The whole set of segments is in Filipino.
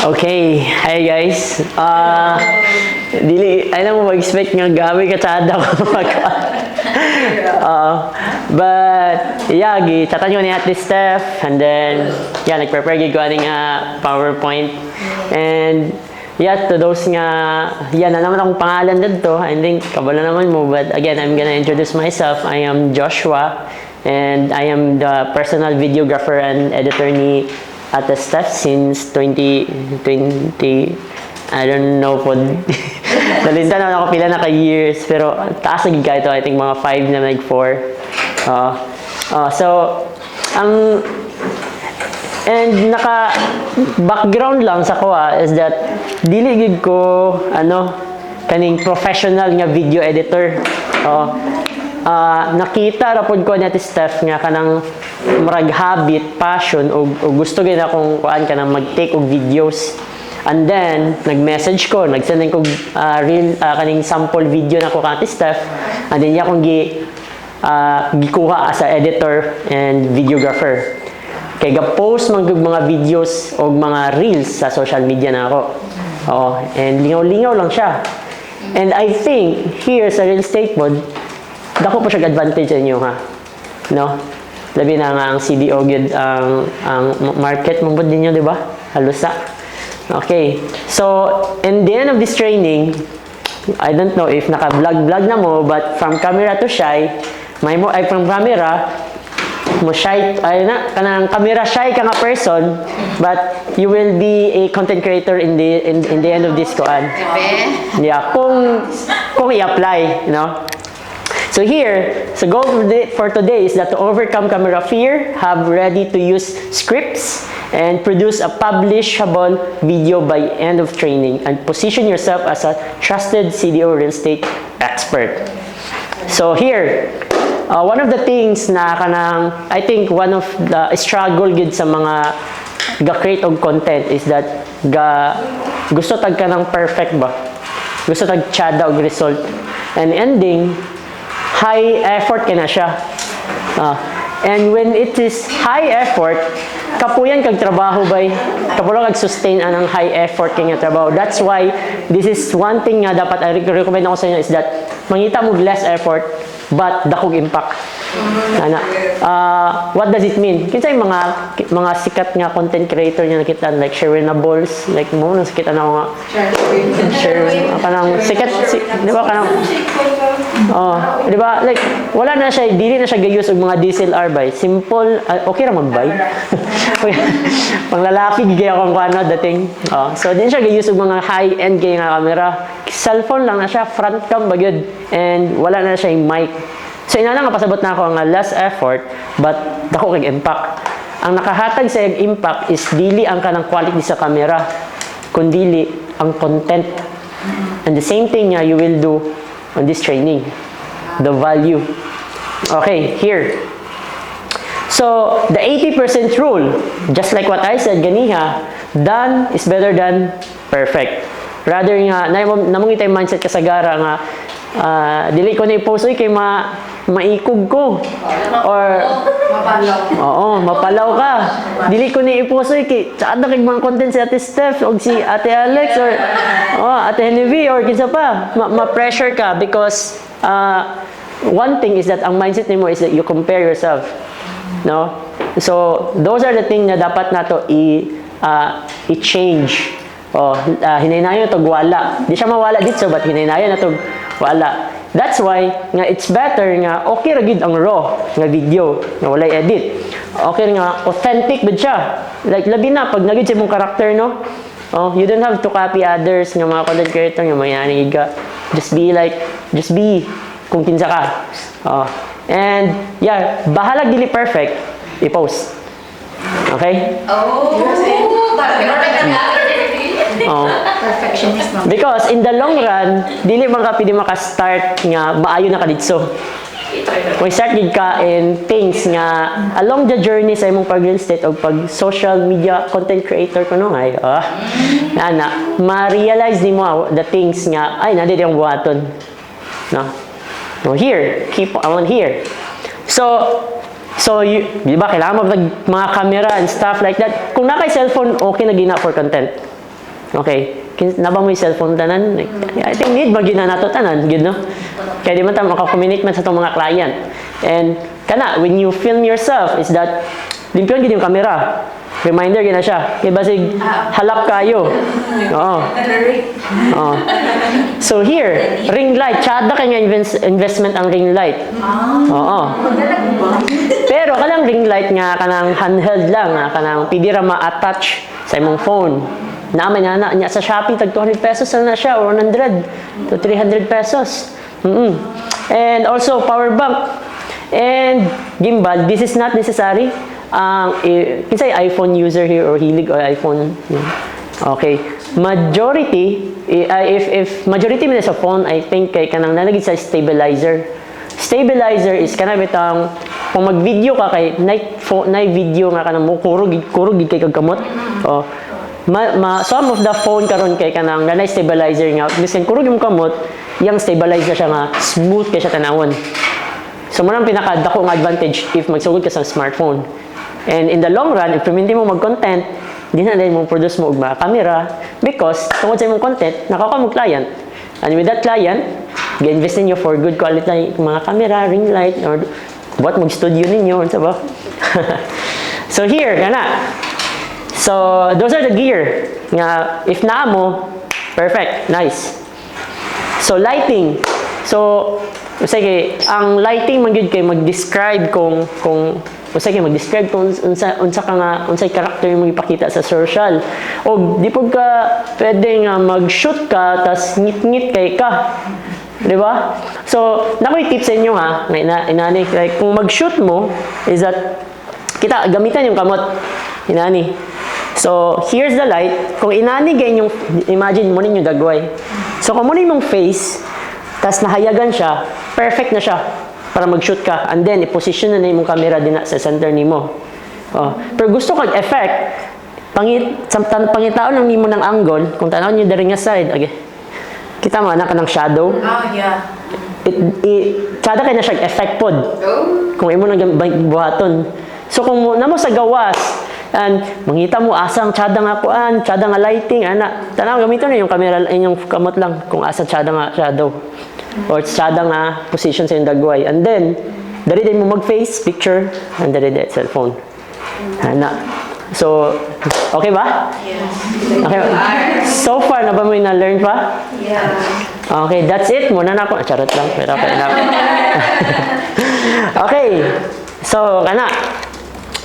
Okay, hi guys. Alam mo, mag-expect nga gabi katsada ko mag but, yeah, chatan ko ni Ate Steph, and then, yeah, nag-prepare ko aning PowerPoint. And, yeah, to those nga, yeah, na naman akong pangalan dito. I think, kabala naman mo, but again, I'm gonna introduce myself. I am Joshua, and I am the personal videographer and editor ni Ate Steph since 2020. I don't know po. Nalinta naman ako pila na ka-years. Pero taas na gigay ito. I think mga 5 na nag-4. So, and naka-background lang sa ko is that diligid ko, kaning professional nga video editor. Nakita rapod ko ni Ate Steph nga kanang marag habit, passion o gusto gina akong kuan kanang mag-take og videos. And then nag-message ko, nag-send ko kaning sample video na ko kay Ate Steph. And then akong gikuha as a editor and videographer. Kay ga-post man mga videos o mga reels sa social media na ako. And lingaw-lingaw lang siya. And I think here sa real estate pod, dako pa siya advantage sa inyo, ha? No? Labi na nga ang CDO gid ang market mo din niyo, di ba? Halusa. Okay. So, in the end of this training, I don't know if naka-vlog na mo, but from camera to shy, from camera mo shy, kanang camera shy ka nga person, but you will be a content creator in the end of this koan. Yeah, kung i-apply, you know. So here, the goal for today is that to overcome camera fear, have ready to use scripts, and produce a publishable video by end of training, and position yourself as a trusted CDO real estate expert. So here, one of the things na kanang, I think one of the struggle gid sa mga ga-create og content is that gusto tag ka ng perfect ba? Gusto tag tsada og result. And ending, high effort ka na siya. And when it is high effort, kapuyan kag trabaho bay, kapulo kag sustain anang high effort kay nga trabaho. That's why this is one thing nga dapat I recommend ako sa inyo is that mangita mo less effort but dakog impact. What does it mean? Kinsay mga sikat nga content creator nga nakita like Sherwin Bowles, like mo nang sikat na nga Sherwin kanang sikat di ba kanang di ba like wala na siya, dili na siya gayus og mga DSLR bay. Simple, okay ra magbay. Panglalaki gigay ako ang dating. So din siya gayus og mga high-end kay nga camera. Cellphone lang na siya, front cam ba gyud, and wala na siya yung mic. So ina nga pasabot na ako nga less effort but dako kay impact. Ang nakahatag sa impact is dili ang kanang quality sa camera, kundi ang content. And the same thing you will do on this training. The value. Okay, here. So, the 80% rule, just like what I said ganiha, done is better than perfect. Rather nga, namong itay mindset kasagara nga, dili ko na i-post kay maikog ko. Or, mapalaw ka. Dili ko na i-post kay, saan na kay mga content si Ate Steph, o si Ate Alex, or Ate Henry, or kinsa pa. Ma-pressure ka because, one thing is that ang mindset nimo is that you compare yourself. No? So, those are the things na dapat nato i-change. Hinaynayon to wala. Di siya mawala dito, but hinaynayon na to wala. That's why nga it's better nga okay ra gid ang raw nga video nga walay edit. Okay nga authentic bid siya. Like labi na pag nagid sa imong character, no? You don't have to copy others nga mga content creator nga mayani ka. Just be kung kinsa ka. And yeah, bahala dili perfect i-post. Okay? Perfectionist. Because in the long run, dili man ka pwede maka-start nga maayo na ka ditso. Kung start gid ka in things nga along the journey sa imong pag-real estate o pag social media content creator kuno ay ma-realize nimo the things nga ay nadi yung buhaton. No? No, here, keep on here. So, di ba, kailangan mo mga camera and stuff like that. Kung na kay cellphone, okay na gina for content. Okay. Nabang mo yung cellphone tanan. I think need ba na nato tanan, gid no? Kaya di man ta maka-communicate man sa itong mga client. And kana, when you film yourself, is that limpyon gid yung camera. Reminder gina siya. Kaya basig halap kayo. Oo. Oo. So here, ring light. Tsada kaya investment ang ring light. Oo. Pero kanang ring light nga, kanang handheld lang, kanang pwede ra ma-attach sa imong phone. Naman niya sa Shopee, tag 200 pesos na siya, or 100 to 300 pesos. And also, power bank. And gimbal, this is not necessary. Kinsay iPhone user here or hilig or iPhone? Okay. Majority, if majority mo sa phone, I think kay kanang nalagay sa stabilizer. Stabilizer is kanang bitang kung mag-video ka kay night video nga kanang mo kurog kay kagkamot. Oh. Some of the phone karon kay kanang nanay stabilizer nga bisan kurog yung kamot, yang stabilizer siya nga smooth kay siya tanawon. So mo nang pinakadako nga advantage if magsugod ka sa smartphone. And in the long run, if hindi mo mag-content, di na mo produce mo og mga camera because tungod sa imong content, nakaka mo client. And with that client, gi-invest ninyo for good quality mga camera, ring light, or what mag-studio ninyo, unsa ba? So here, kana. So those are the gear nga if naa mo, perfect, nice. So lighting. So sige, ang lighting man gyud kay mag-describe kung mag-describe kung unsay character mo ipakita sa social. O di pud ka pwede nga mag-shoot ka tas ngit-ngit kay ka. Di ba? So, nakoy tips sa inyo ha, inani, like kung mag-shoot mo is that kita gamitan yung kamot. Inani. So, here's the light. Kung inani ganyan yung imagine mo ninyo dagway. So, kung mo mong face tas nahayagan siya, perfect na siya para mag-shoot ka. And then, i-position na yung camera din sa center nimo. Oh. Pero gusto kong effect, pangitaon lang nimo ng angle, kung tanaw niyo dari nga side, okay. Kita mo, anak ka ng shadow. Oh, yeah. Tsada kayo na siya effect pod. Kung imo nang buhaton. So, kung namo sa gawas, and mangita mo asang tsada nga kuan, tsada nga lighting, ana. Tanaw, gamiton na yung camera, yung kamot lang, kung asa tsada nga shadow. Or tsada nga position sa yung dagway. And then, dari din mo mag-face picture, and dari din cellphone. Ana. So, okay ba? Yes. Okay. So far, na ba mo na-learn pa? Yeah. Okay, that's it. Muna na ako. Charot lang. Pero okay na. Okay. So, kana.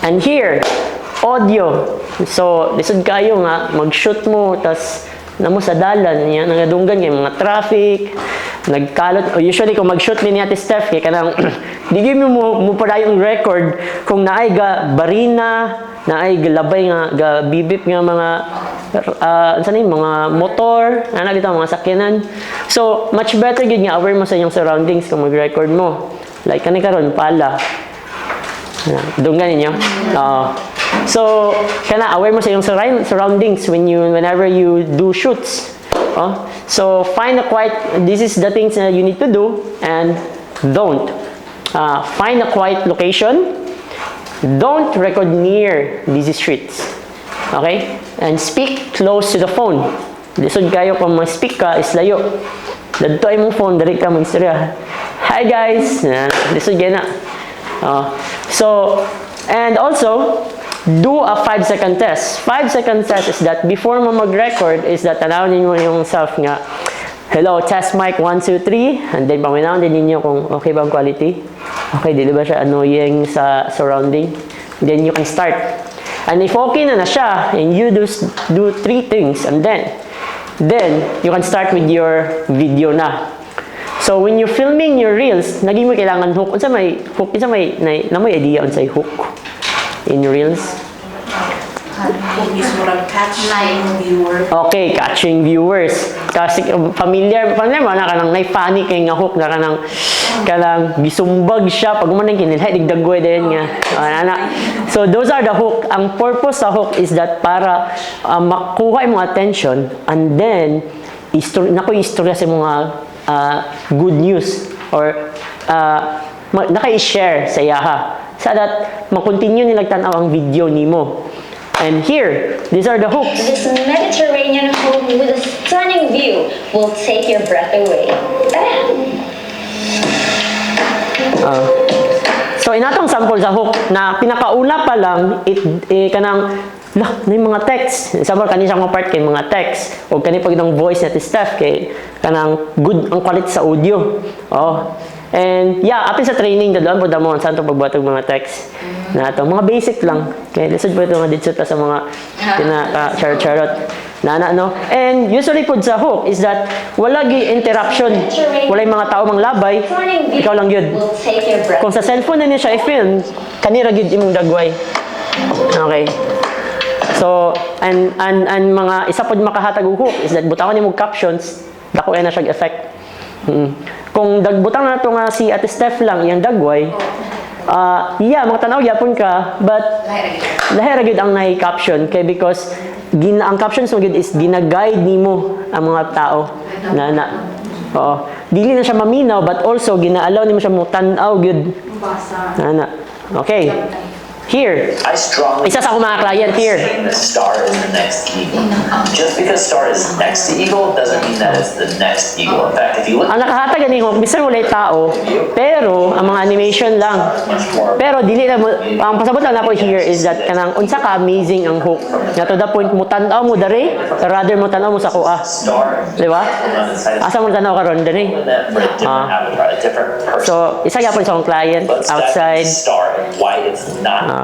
And here, audio. So, lisod kayo nga, mag-shoot mo, tas namo sa dalan niya, nangadunggan kay mga traffic, nagkalot. Usually, kung mag-shoot ni Ate Steph, kaya kanang, di mo para yung record kung naay ga barina, naay labay nga, ga bibip nga mga, mga motor, dito, mga sakyanan. So, much better yun nga, aware mo sa iyong surroundings kung mag-record mo. Like, kanina karon pala. Dunggan ninyo? So, kana aware mo sa iyong surroundings whenever you do shoots. So, find a quiet, this is the things that you need to do, and don't. Find a quiet location. Don't record near busy streets. Okay? And speak close to the phone. Lisod kayo kung mag-speak ka, is layo. Dadto ay mong phone, dari ka mag-istorya. Hi guys! Lisod kayo na. So, and also, do a 5-second test. 5-second test is that before mo mag-record is that tanawin mo yung self nga, hello, test mic 1, 2, 3, and then paminawin din ninyo kung okay ba ang quality. Okay, di ba siya annoying sa surrounding? Then you can start. And if okay na siya, and you do 3 things, and then you can start with your video na. So when you're filming your reels, naging mo kailangan hook. Unsa may hook? Unsa may namoy idea unsay hook in your reels? Okay, catching viewers. Kasi familiar mo na kanang funny kay nga hook na kanang gisumbag siya pag mo nang kinilhay digdagway din nga. So those are the hook. Ang purpose sa hook is that para makuha imong attention, and then istorya sa mga good news or naka-share sa iyaha so that makontinue nilang tanaw ang video nimo. And here, these are the hooks. This Mediterranean home with a stunning view will take your breath away. So inatong sample sa hook na pinakauna pa lang kanang na yung mga text. Example kani sa mga part kay mga text o kani pag ng voice natin staff kay kanang good ang quality sa audio. Oh. And yeah, apil sa training dadaan po damo sa atong pagbuhat og mga text na ato mga basic lang. Kay lisod po ito nga dito sa mga charot no. And usually po sa hook is that wala gi interruption. Wala yung mga tao manglabay. Ikaw lang yun. Will take your breath. Kung sa cellphone na niya siya i-film, kanira gyud imong dagway. Okay. So, and mga isa pod makahatag og hook is that butangon nimo captions, dako na siya effect. Kung dagbutang na to nga si Ate Steph lang iyang dagway, yeah, makatanaw gyapon ka, but lahira gyud ang nahi caption kay because ang captions mo gyud is gina-guide nimo ang mga tao na. Oo. Dili na siya maminaw but also gina-allow nimo siya mo tan-aw gyud. Na. Okay. Here, isa sa akong mga client here. The star is the next eagle. Just because star is next to eagle doesn't mean that it's the next eagle. In fact, if you look Ang nakahatag ani hook, bisan wala tao, pero ang mga animation lang. Pero dili na mo, ang pasabot lang nako here is that kanang unsa ka amazing ang hook. Na to the point mo tan-aw mo dere, rather mo tan-aw mo sa kuha. star, Di ba? Asa mo tan-aw karon dere. for a different avatar, a different person. So, isa gyapon sa akong client But outside. star and why it's not.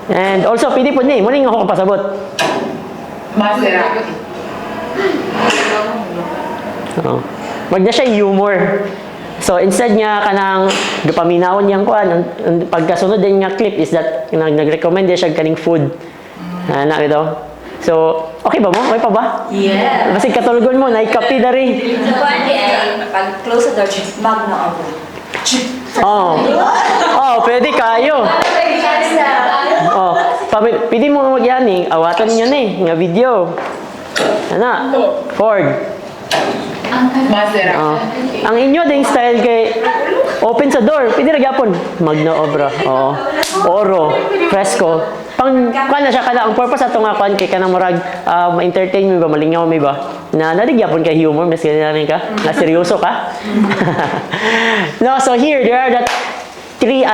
And also, pwede po ni, muna yung ako pasabot. Wag na siya humor. So, instead nga kanang gapaminawon niyang kuan, ang pagkasunod din nga clip is that nag-recommend din siya kaning food. Na ito. So, okay ba mo? Okay pa ba? Yeah. Basig katulgon mo, naikapi na rin. Sa kuwan ay pag close the door, magna ako. Oh, pwede kayo. Oh, pwede mo magyani, awatan niyo ni nga video. Ana, Ford. Oh. Ang inyo ding style kay open sa door, pwede ra gyapon. Magna obra. Oo. Oro, fresco. Pang kana siya kada ang purpose ato nga kan kay kanang murag ma-entertain mo ba, malingaw mo ba? Na nadigapon kay humor, mas ganyan ka. Na seryoso ka. No, so here there are the three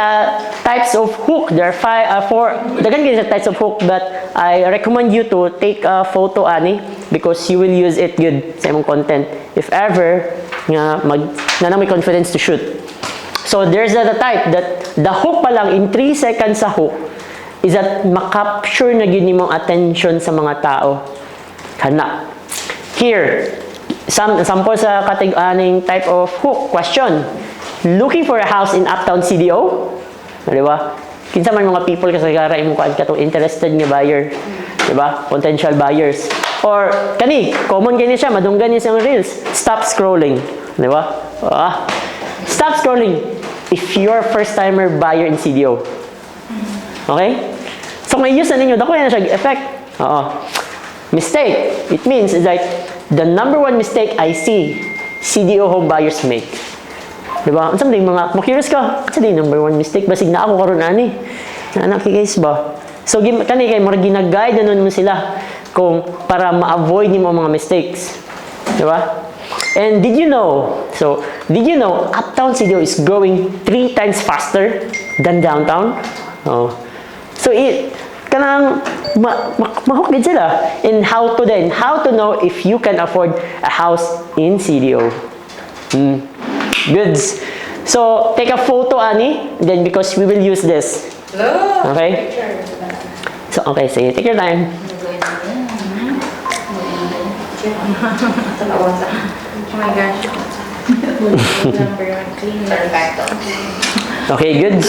types of hook. There are four. Dagan gyud sa types of hook, but I recommend you to take a photo ani because you will use it good sa imong content if ever nga may confidence to shoot. So there's the type that the hook pa lang in 3 seconds sa hook is that makapture na gyud nimong attention sa mga tao. Kana. Here, sample sa aning type of hook question. Looking for a house in Uptown CDO? Di ba? Kinsa man mga people kasi gara imong kuan katong interested nga buyer. Di ba? Potential buyers. Or kani, common gani siya, madunggan niya siyang reels. Stop scrolling. Di ba? Stop scrolling if you're first timer buyer in CDO. Okay? So may use na ninyo, dako na siya effect. Mistake. It means it's like the number one mistake I see CDO home buyers make. Diba? Ang sabi mga, curious ka, sa di number one mistake, basig na ako karon ani. Anak guys ba? So, kani kay murag gina-guide na nun mo sila kung para ma-avoid nimo mga mistakes. Diba? And did you know, Uptown CDO is growing 3 times faster than downtown? Oh. So, kanang mahok din sila in how to know if you can afford a house in CDO. Goods. So, take a photo, Ani, then because we will use this. Okay? So, okay, sige. Take your time. Oh my gosh. Okay, goods.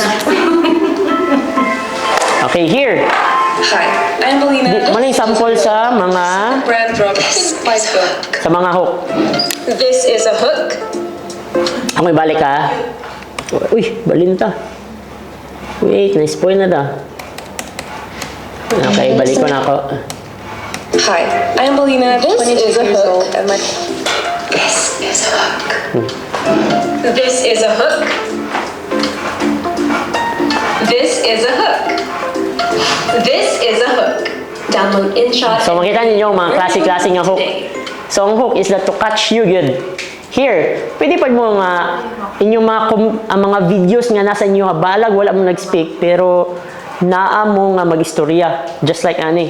Okay, here. Hi, I'm Belina. Maling sample sa mga Brand drops spice hook. sa mga hook. This is a hook. Okay, balik ha. Uy, balin ta. Wait, na-spoil na ta. Okay, balik ko na ako. Hi, I'm Belina. This is a hook. And my this is a hook. This is a hook. This is a hook. This is a hook. Download InShot. So makita ninyo mga klase-klase nga hook. So ang hook is that to catch you good. Here, pwede pa mo nga inyong ang mga videos nga nasa inyo balag wala mo nag-speak pero naa mo nga mag-istorya just like ani.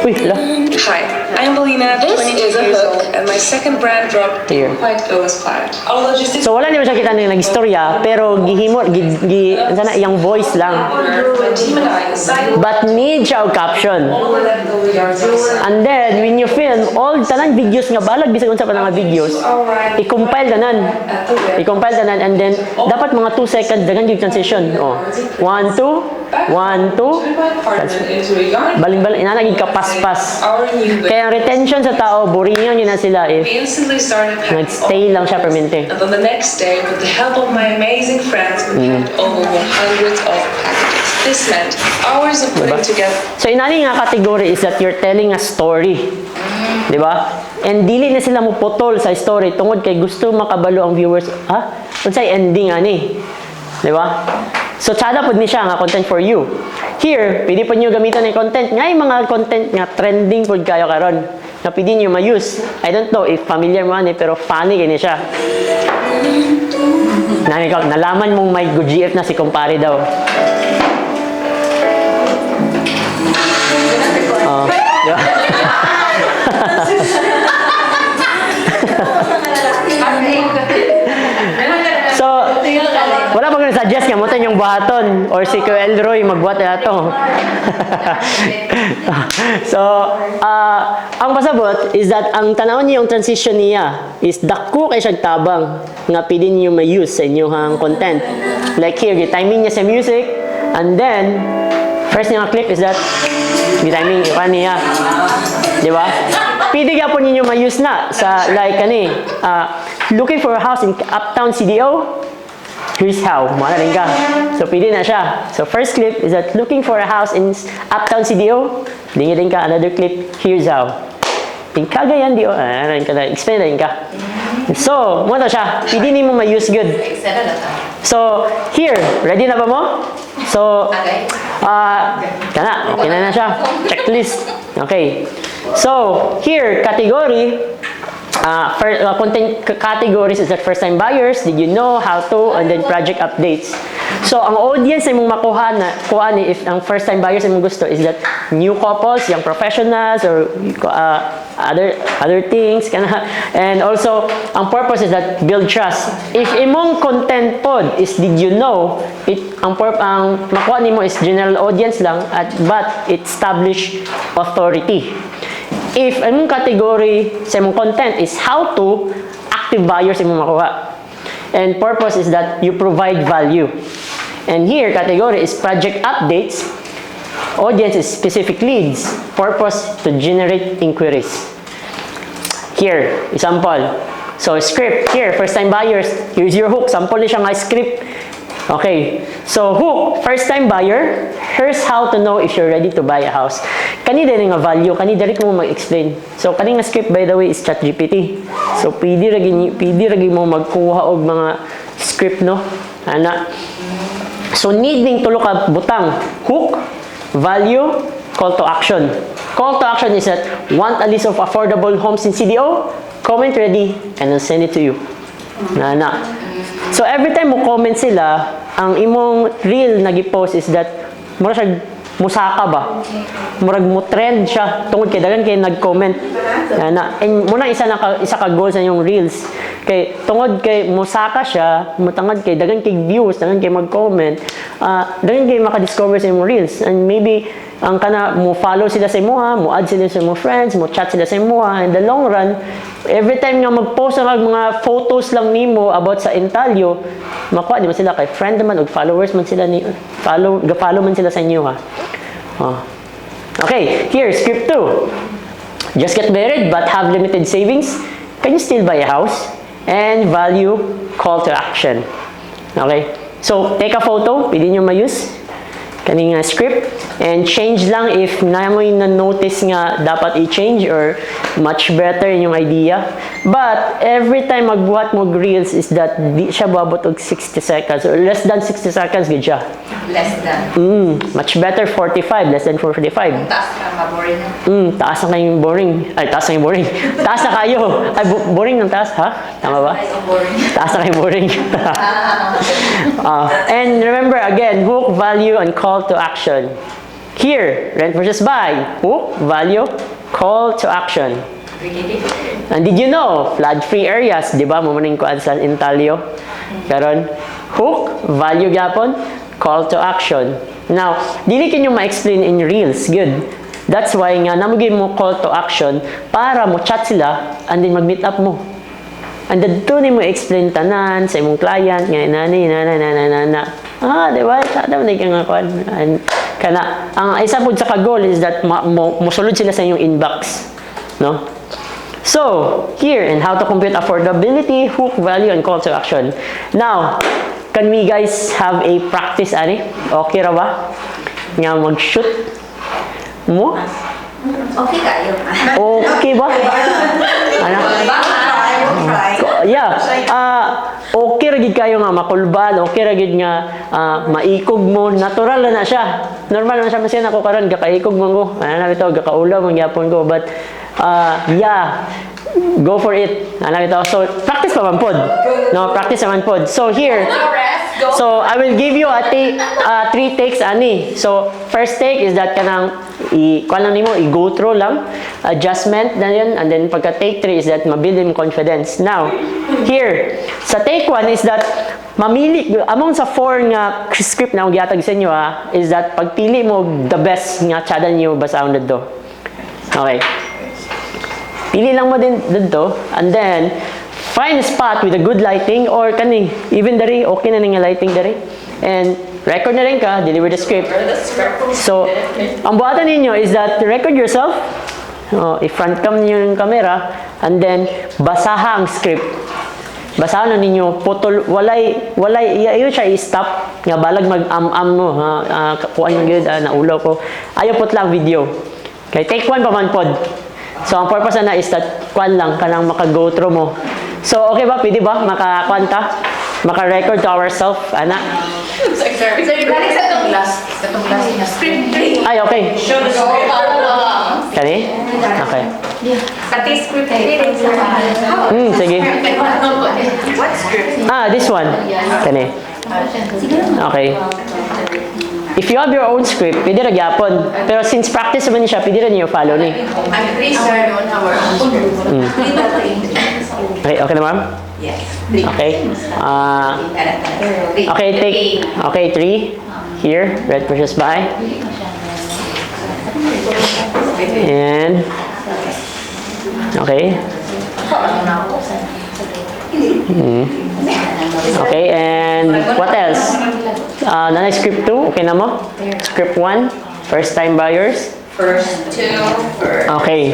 Uy, hala. Hi, I'm Belina. This is a hook, and my second brand drop Here. didn't quite go as planned. Our logistics So wala naman siya kita ng nag-istorya pero gihimo sana iyang voice lang. my team and I decided But need siya og caption. all of them go yards outside. And then when you film all tanan videos nga balag bisag unsa pa nga videos, i-compile tanan. I-compile tanan and then dapat mga 2 seconds dagan yung transition. Oh. 1 2 1 2 Into a yard. baling-baling ina naging kapaspas. Our new way. Kaya ang retention sa tao boringan yun na sila if We instantly started packing nagstay lang siya permente. And then the next day, with the help of my amazing friends, we packed over 100 of packages. This meant hours of putting together. So inani nga category is that you're telling a story. Di ba? And dili na sila mo putol sa story tungod kay gusto makabalo ang viewers. Ha? Unsay ending ani? Di ba? So tsada pod ni siya nga content for you. Here, pwede po nyo gamitan ng content. Nga yung mga content nga trending po kayo karon. Na pwede nyo ma-use. I don't know if familiar mo ani pero funny kini siya. Nalaman mong may good GF na si kumpare daw. Oh, di ba? So, wala pa ko suggest nga mo yung buhaton or si Kuya Elroy magbuhat na ito. So, ang pasabot is that ang tanawon niya yung transition niya is dako kay siyang tabang nga pwede niyo ma-use sa inyong content. Like here, timing niya sa music and then first niya clip is that timing niya. Di ba? Pwede ka po ninyo ma-use na sa like looking for a house in Uptown CDO. Here's how. Mara rin ka. So, pwede na siya. So, first clip is that looking for a house in Uptown CDO. Dingi din ka. Another clip. Here's how. Kagayan di explain na rin ka. So, muna siya. Pwede ni mo ma-use good. So, here. Ready na ba mo? So, kana. Okay na siya. Checklist. Okay. So, here, category. Content categories is that first-time buyers, did you know, how to, and then project updates. So, ang audience ay mong makuha ni if ang first-time buyers ay mong gusto is that new couples, young professionals, or other things. And also, ang purpose is that build trust. If imong content pod is did you know, ang makuha nimo is general audience lang, but it establish authority. If ang category sa mong content is how to, active buyers imong makuha. And purpose is that you provide value. And here, category is project updates. Audience is specific leads. Purpose to generate inquiries. Here, example. So, script. Here, first-time buyers. Here's your hook. Sample na siya nga script. Okay. So, hook, first-time buyer. Here's how to know if you're ready to buy a house. Kani din nga value. Kani dali ko mo mag-explain. So, kani nga script, by the way, is ChatGPT. So, pwede ragi mo magkuha og mga script, no? Ana. So, need ning tulo ka butang. Hook, value, call to action. Call to action is that want a list of affordable homes in CDO? Comment ready and I'll send it to you. Na. So, every time mo comment sila, ang imong reel nag-post is that mura siya musaka ba? Murag mo trend siya tungod kay dagan kay nag-comment. Na. And muna isa ka goal sa inyong reels. Kay tungod kay musaka siya, mutangad kay dagan kay views, dagan kay mag-comment, dagan kay maka-discover sa imong reels. And maybe ang kana mo follow sila sa imuha, mo add sila sa imong friends, mo chat sila sa imuha. In the long run, every time nga mag-post ang mga photos lang nimo about sa Intalio, makuha di ba sila kay friend naman og followers man sila ni follow man sila sa inyo ha. Okay, here script 2. Just get married but have limited savings. Can you still buy a house? And value, call to action. Okay? So, take a photo, pwede nyo ma-use. kaning nga script and change lang if na mo yung na-notice nga dapat i-change or much better yung idea. But every time magbuhat mo reels is that di siya buabot og 60 seconds or less than 60 seconds gid siya. Less than. Much better 45, less than 45. Taas ka, maboring. Taas na kayong boring. Ay, taas na yung boring. Taas na kayo. Ay, boring ng taas, ha? Tama ba? Ay, boring. Taas na kayong boring. And remember again, hook, value, and call to action. Here, rent versus buy. Hook, value, call to action. And did you know, flood-free areas, di ba? Mamaning ko sa Intalio. Karon, hook, value gyapon, call to action. Now, dili kinyo ma-explain in reels. Good. That's why nga namugin mo call to action para mo chat sila and then mag-meet up mo. And then doon mo explain tanan sa imong client nga nani na. Di ba? Sada mo nga kuan. And kana ang isa pud sa ka-goal is that mosulod sila sa inyong inbox, no? So, here and how to compute affordability, hook, value, and call to action. Now, can we guys have a practice ani? Okay ra ba? Nga mag-shoot mo? Okay kayo. Okay ba? Ano? Yeah. Okay ra gid kayo nga makulban, okay ra gid nga maikog mo, natural na siya. Normal na siya masin ako karon gakaikog mo ko. Ano na bitaw gakaulaw man gyapon ko but yeah. Go for it. Ano bitaw. So practice pa man pod. No, practice man pod. So here. So I will give you a 3 takes ani. So first take is that kanang kuan lang nimo i-go through lang adjustment na yun and then pagka take 3 is that mabuild yung confidence. Now here sa take 1 is that mamili among sa 4 nga script na gihatag sa inyo is that pagpili mo the best nga tsada niyo basahon dito. Okay. Pili lang mo din dito and then find a spot with a good lighting or kani even dari okay na nga lighting dari and record na rin ka, deliver the script. So ang buhatan ninyo is that record yourself, i-front cam niyo yung camera and then basaha ang script. Basahan na ninyo putol walay ayo siya i-stop nga balag mag-am mo kuan yung gid naulaw ko ayo put lang video. Okay, take 1 pa man pod. So ang purpose na is that kuan lang kanang maka-go through mo. So okay ba? Pwede ba maka-kuan ta? Maka-record to ourselves, ana? Galing sa itong last na script 3. Ay, okay. Show the script. Kani? Okay. Pati script 3 rin sa Sige. What script? This one. Kani. Okay. If you have your own script, pwede ra gyapon. Pero since practice naman siya, pwede ra niyo follow ni. I'm research on our own. Okay, okay na ma'am? Yes. Okay. Okay, 3. Here, red versus buy. And okay. Okay, and what else? Nanay script 2, okay na mo? Script 1, first time buyers. First 2. Okay,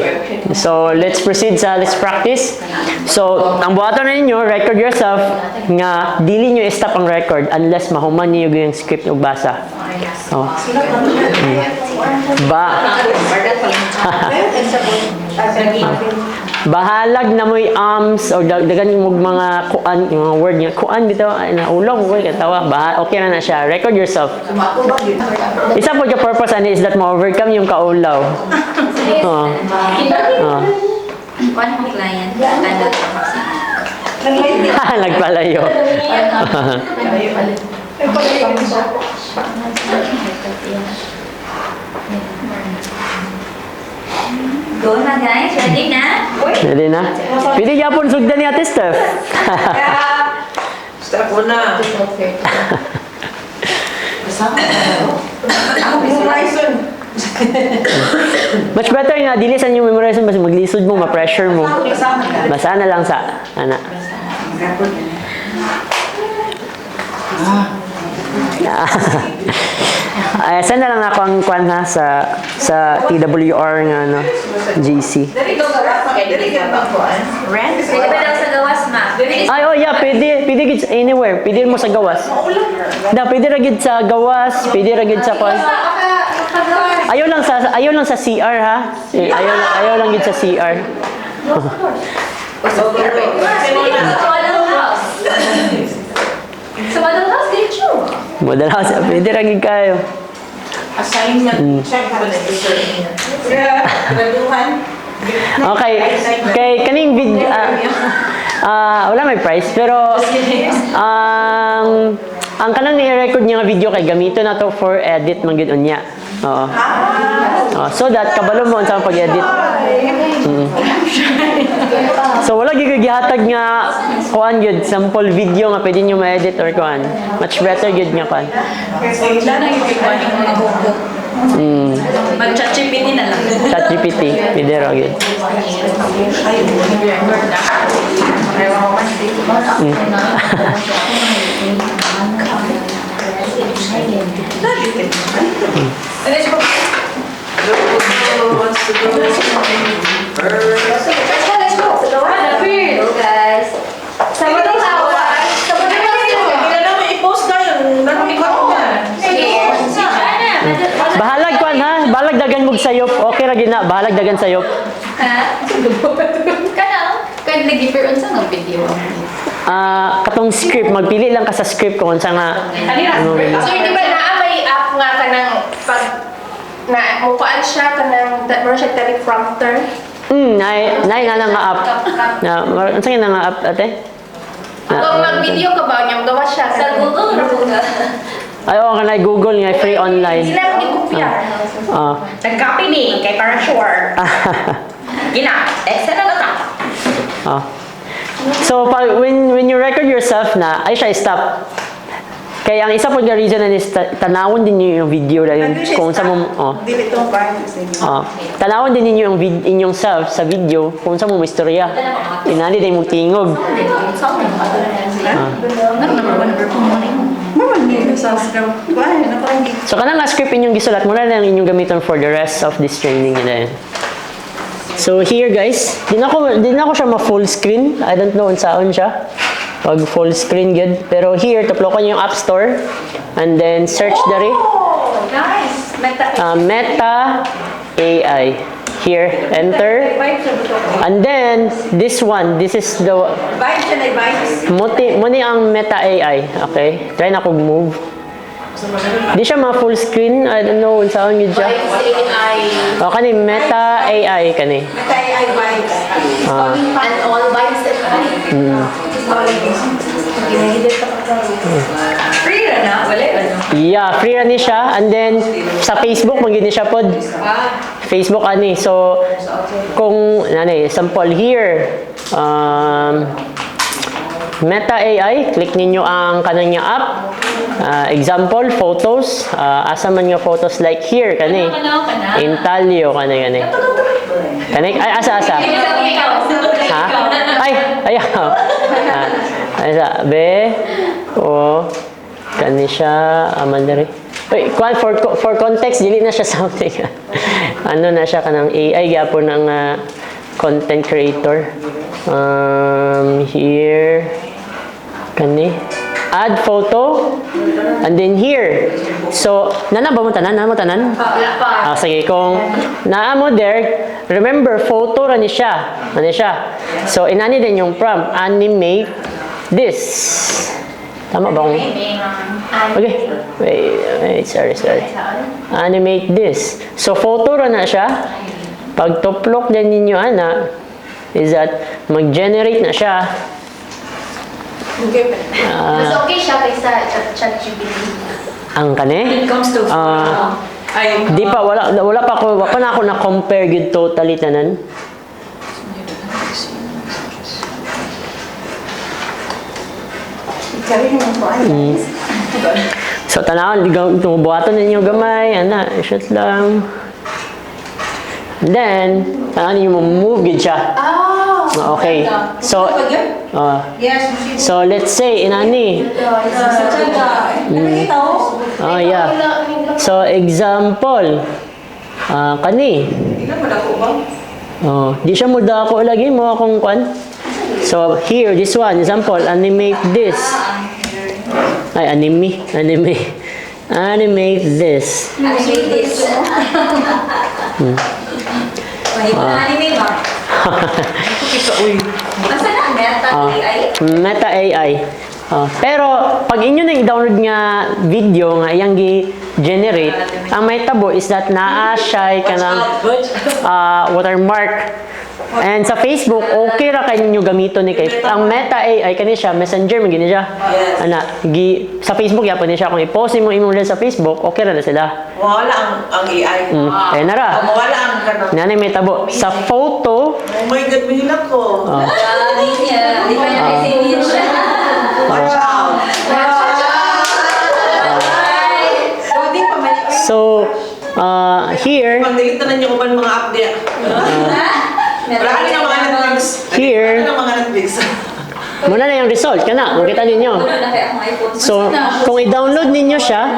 so let's proceed let's practice. So, ang buhaton na ninyo, record yourself nga dili nyo i-stop ang record unless mahuman niyo yung script o basa. Oh. Bahalag na mo'y o dagan mo mga kuan, yung mga word nga kuan bitaw na ulong ko katawa okay na siya. Record yourself. Isa po yung purpose ani is that ma-overcome yung kaulaw. One client, standard Nagpalayo. Go na guys, ready na? Ready na? Pwede yapon sugdan ni Ate Steph. Step 1 na. Much better nga, dili sa inyo memorize mas maglisod mo, ma-pressure mo. Basa na lang sa, ana. Send na lang ako ang kwan ha sa TWR nga GC. Rent? Pwede ba daw sa gawas ma. Ay, oh yeah, pwede gid sa anywhere. Pwede mo sa gawas. Pwede ra gid sa gawas, pwede ra gid sa kwan. Ayaw lang sa CR ha. Ayaw lang gid sa CR. Sa Madal House. Sa Madal House, dito. Model house, pwede ra gid kayo. Assignment, check mo na ito. Graduhan. Okay, kay kaning video wala may price pero ang kanang ni-record niya nga video kay gamito na to for edit man gid unya. Oo. So that kabalo mo sa pag-edit. So wala gyud gihatag nga kuan gyud sample video nga pwede niyo ma-edit or kuan. Much better gyud nga kuan. Wala na yung kikuha yung mga hubo. Mag-chat-GPT na lang. ChatGPT, pwede ra gyud. Bahalag kuan ha, bahalag dagan mog sayop. Okay ra gid na, bahalag dagan sayop. Ha? Kan lagi pero unsa nga video? Katong script, magpili lang ka sa script kung unsa nga. So, di ba naa may app nga ka ng pag na mukaan siya ka ng meron siya teleprompter? Nay na nga app. Na, unsa nga nga app ate? Kung mag-video ka ba niya, gawa siya Sa Google na po nga. Ay, kanay Google nga free online. Sila ang ikupya. Nag-copy ni, kay para sure. Gina, Excel na lang. So when you record yourself na, ay siya stop. Kaya ang isa po nga reason na is tanawon din niyo yung video na yun kung sa mo Dili itong parang sa inyo. tanawon din niyo yung inyong self sa video kung sa mo istorya. Inani day mo tingog. So kanang nga script inyong gisulat mo na lang inyong gamiton for the rest of this training na yun. So here guys, di na ko siya ma-full screen. I don't know unsaon siya. Pag full screen good. Pero here, taplokan niyo yung App Store. And then search dari. Nice. Meta AI. Here, enter. And then, this one. This is the... Vibes yan ay vibes. Muni ang Meta AI. Okay? Try na kong move. Di siya ma-full screen. I don't know unsaon yun siya. O, kani Meta AI kani. Matay ay vibes. And all vibes that Free ra na, wala ano. Yeah, free ra ni siya. And then, sa Facebook, magini siya pod. Facebook ani. So, kung, sample here, Meta AI, click ninyo ang kanang niya app. Example, photos. Asa man nga photos like here, kani. Intalio, kani. Kani, ay, asa. Ha? Ay, ayaw. Asa, be, kani siya, amandari. Wait, for context, dili na siya something. Ano na siya kanang AI, gyapon ng content creator. Here, kani. Add photo. And then here. So, nana ba mo tanan? Sige, kung naa mo there, remember, photo ra ni siya. Ano siya? So, inani din yung prompt. Animate this. Tama ba kung... Okay. Wait. Sorry. Animate this. So, photo ra na siya. Pag tuplok din ninyo, is that mag-generate na siya. Mas okay siya kaysa ChatGPT. Ang kani? When it comes to Di pa, wala pa na ako na-compare yun totally tanan. So, tanawon, tumubuhaton ninyo gamay, shoot lang. Then, tanawon ninyo move yun siya. Okay. So, Yes, so let's say, inani. Yeah. So, example. Kani. ilan mo na ko ba? Di siya mo dako lagi mo akong kwan. So here, this one, example, animate this. Ay, anime. Animate this. Anime ba? Masa na? Meta AI? Meta AI. Pero pag inyo nang i-download nga video nga iyang gi-generate, ang may tabo is that naa siya ka ng watermark. And sa Facebook, okay ra kayo ninyo gamiton ni kay. Ang Meta AI kani siya, Messenger man gini siya. Ana, sa Facebook yapon ni siya kung i-post mo imong sa Facebook, okay ra na sila. Wala ang AI. Eh nara. Mawala ang kanon. Nani may tabo sa photo. Oh my God, mahilak ko. Di pa niya kasi siya. Watch out. Di pa man. So, here, Pag-delete na niyo man mga update. Wala ka ng mga Netflix. Here. Wala ka ng mga Netflix. muna na yung result. Kana, makita ninyo. So, kung i-download ninyo siya,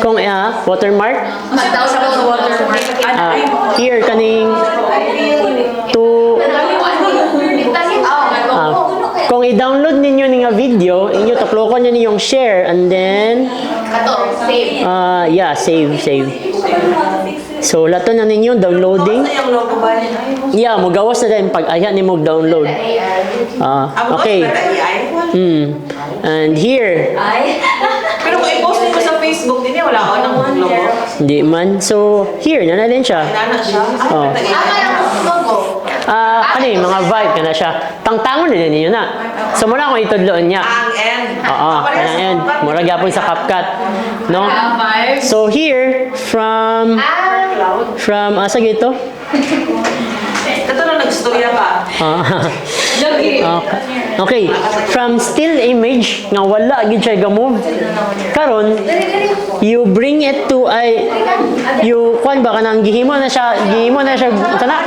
kung watermark, here kaning kung i-download ninyo nga video, inyo taklokon niyo yung share and then save. So, lato na ninyo downloading. Sa yung logo ba? Yeah, magawas na din pag aya ni mo download. Okay. And here, Pero kung i-post mo sa Facebook, din wala ka ng logo. hindi man. So, here na din siya. Nana siya. Oh. Kani, mga vibe ka na siya. Tangtangon na din ninyo na. So, muna akong itudloon niya. Ang end. Oo, kanang yan. Mura gyapon sa CapCut. No? So, here, from asa gito? Ito na nagstorya pa. Okay, from still image nga wala gid siya ga-move. Karon, you bring it to you kwan ba kanang gihimo na siya kana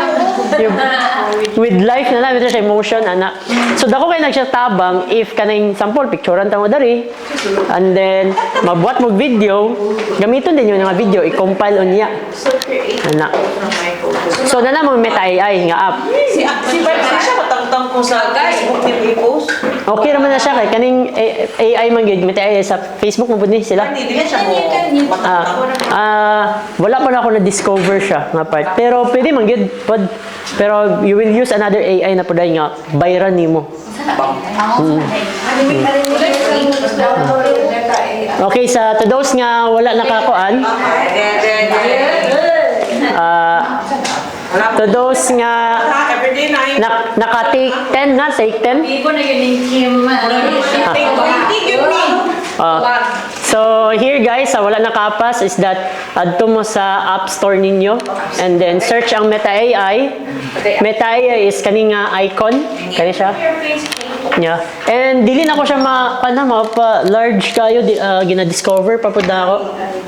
with life na lang ito siya emotion ana. So dako kay nagsya tabang if kaning sample picturean ta mo dari and then mabuhat mo video gamiton din yung mga video i-compile unya ana. So na mo Meta AI nga app. Si Bart, siya matangtang kung sa Facebook din i-post. Okay naman na siya kay kaning AI man gid Meta AI sa Facebook mo pud ni sila. Hindi din siya mo matangtang. Wala pa na ako na-discover siya nga part. Pero pwede man gid pod. Pero you will use another AI na puday nga bayran nimo. Okay, sa to those nga wala nakakuan. To those nga Everyday na naka-take 10 na, take 10. So here guys, sa wala nakapas is that adto mo sa App Store ninyo and then search ang Meta AI. Meta AI is kani nga icon, kani siya. Yeah. And dili na ko siya pa large kayo gina-discover pa pud na ako.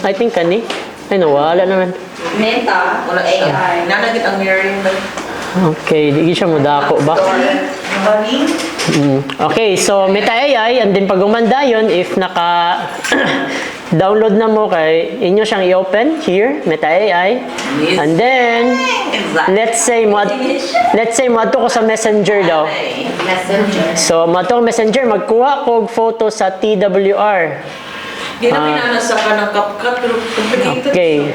I think kani. Ay no, wala naman. Meta. Wala siya. Nanagit ang mirroring. Okay, di siya mudako ba? Okay, so Meta AI and then pag umanda yun, if naka download na mo kay inyo siyang i-open here, Meta AI. And then let's say mo ato ko sa Messenger daw. So mo ato ko Messenger magkuha ko og photo sa TWR. Di na pinanasa ka ng CapCut pero complicated. Okay.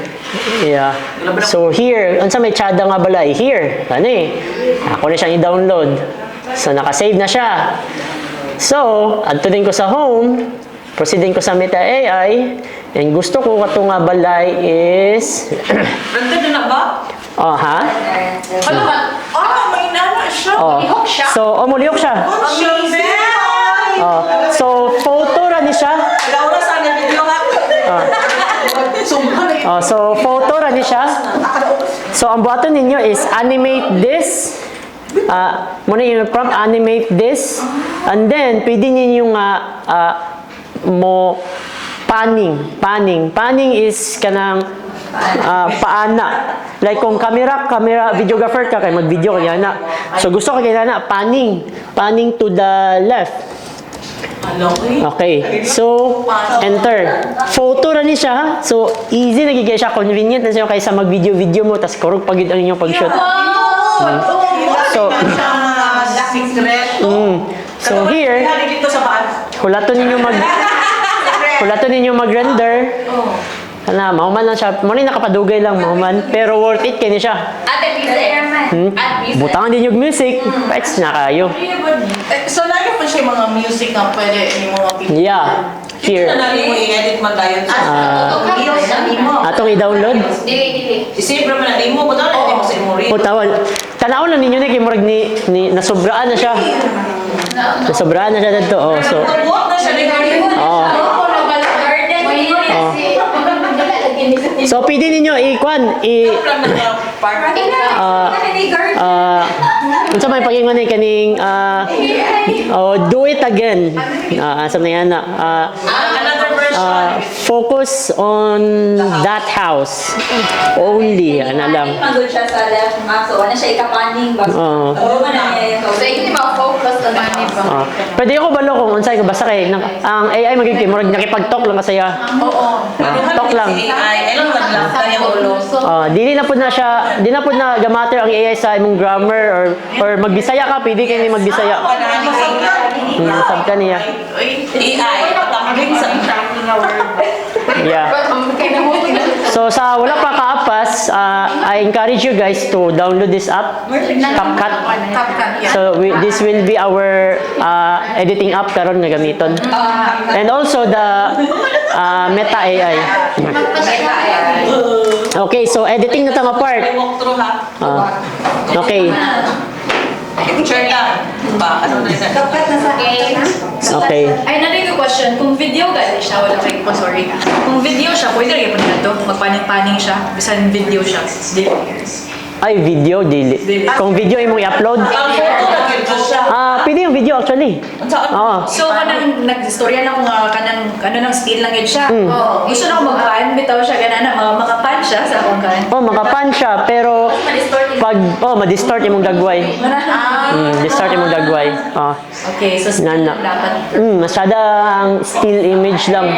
Yeah. So here, unsa may tsada nga balay? Here. Kani. Ako na siyang i-download. So naka-save na siya. So, adto din ko sa home. Proceeding ko sa Meta AI. And gusto ko kato nga balay is Nandun na ba? ha? Ano ba? May nana siya. So, mulihok siya. Ang So, photo ra ni siya. Laura sa video nga. So, photo ra ni siya. So, ang buhaton ninyo is animate this. Muna yung prompt, animate this. And then, pwede ninyo nga mo panning. Panning is kanang paana. Like kung camera videographer ka kay mag-video kaya na. So, gusto ko kaya na panning to the left. Okay, so enter. Photo ra ni siya. So easy nagigay siya, convenient na siya kaysa mag-video mo tas kurog pagid ang inyong pag-shoot. So secret. So here, Hari dito sa baan. hulaton ninyo mag-render. Ano, mauman lang siya. Muna nakapadugay lang, mauman. Pero worth it kini siya. Ate Pizza. Butangan din yung music. Pets na kayo. So, lagi pa siya mga music na pwede yung mga people. Yeah. Here. Na namin mo i-edit man tayo. Atong i-download. Dili. Isipra man na mo, buta na mo sa imori. Putawan. Tanaw na ninyo na kay murag ni nasobraan na siya. Nasobraan na siya dito. Oh, so. Buwak na siya ni Garden. Oh. So pwede ninyo i-kwan Plan na niya, part. unsa may pagingon ni kaning do it again. Asa na yan Another version. focus on that house only ana lang. Pagod siya sa left map, so wala siya ikapaning. Oo. Oo, na niya yung So, hindi ma-focus na money pa. Pwede ako balo kung unsay ko basta kay ang AI magiging murag nakipag-talk lang kasaya. Oo. Talk lang. AI, ilang lang kaya ulo. Dili na pud na siya, di na pud na gamatter ang AI sa imong grammar or magbisaya ka, pwede kay ni magbisaya. Sab ka niya. AI, patamagin sa Yeah. So sa wala pa kaapas, I encourage you guys to download this app, CapCut. So this will be our editing app karon nga gamiton. And also the Meta AI. Okay, so editing na tama part. walkthrough ha. Okay. Share lang. Ano na yun? Dapat na sa Okay. Ay, narinig ko question. Kung video galing siya, wala kayo po, sorry. Kung video siya, pwede rin po nila ito. Magpaning-paning siya. Bisan video siya. Ay, video, dili. Kung video imong i-upload, Ang photo na gito siya. pwede yung video actually. Oo. So, kanang nag-istorya na ko nga kanang ng steel lang yun siya. Oh, gusto na ko mag-pan, bitaw siya, ganana, makapan siya sa akong kan. Makapan siya, pero pag, ma-distort imong dagway. Distort imong dagway. Okay, so steel Nana. dapat. Masyadang still image lang.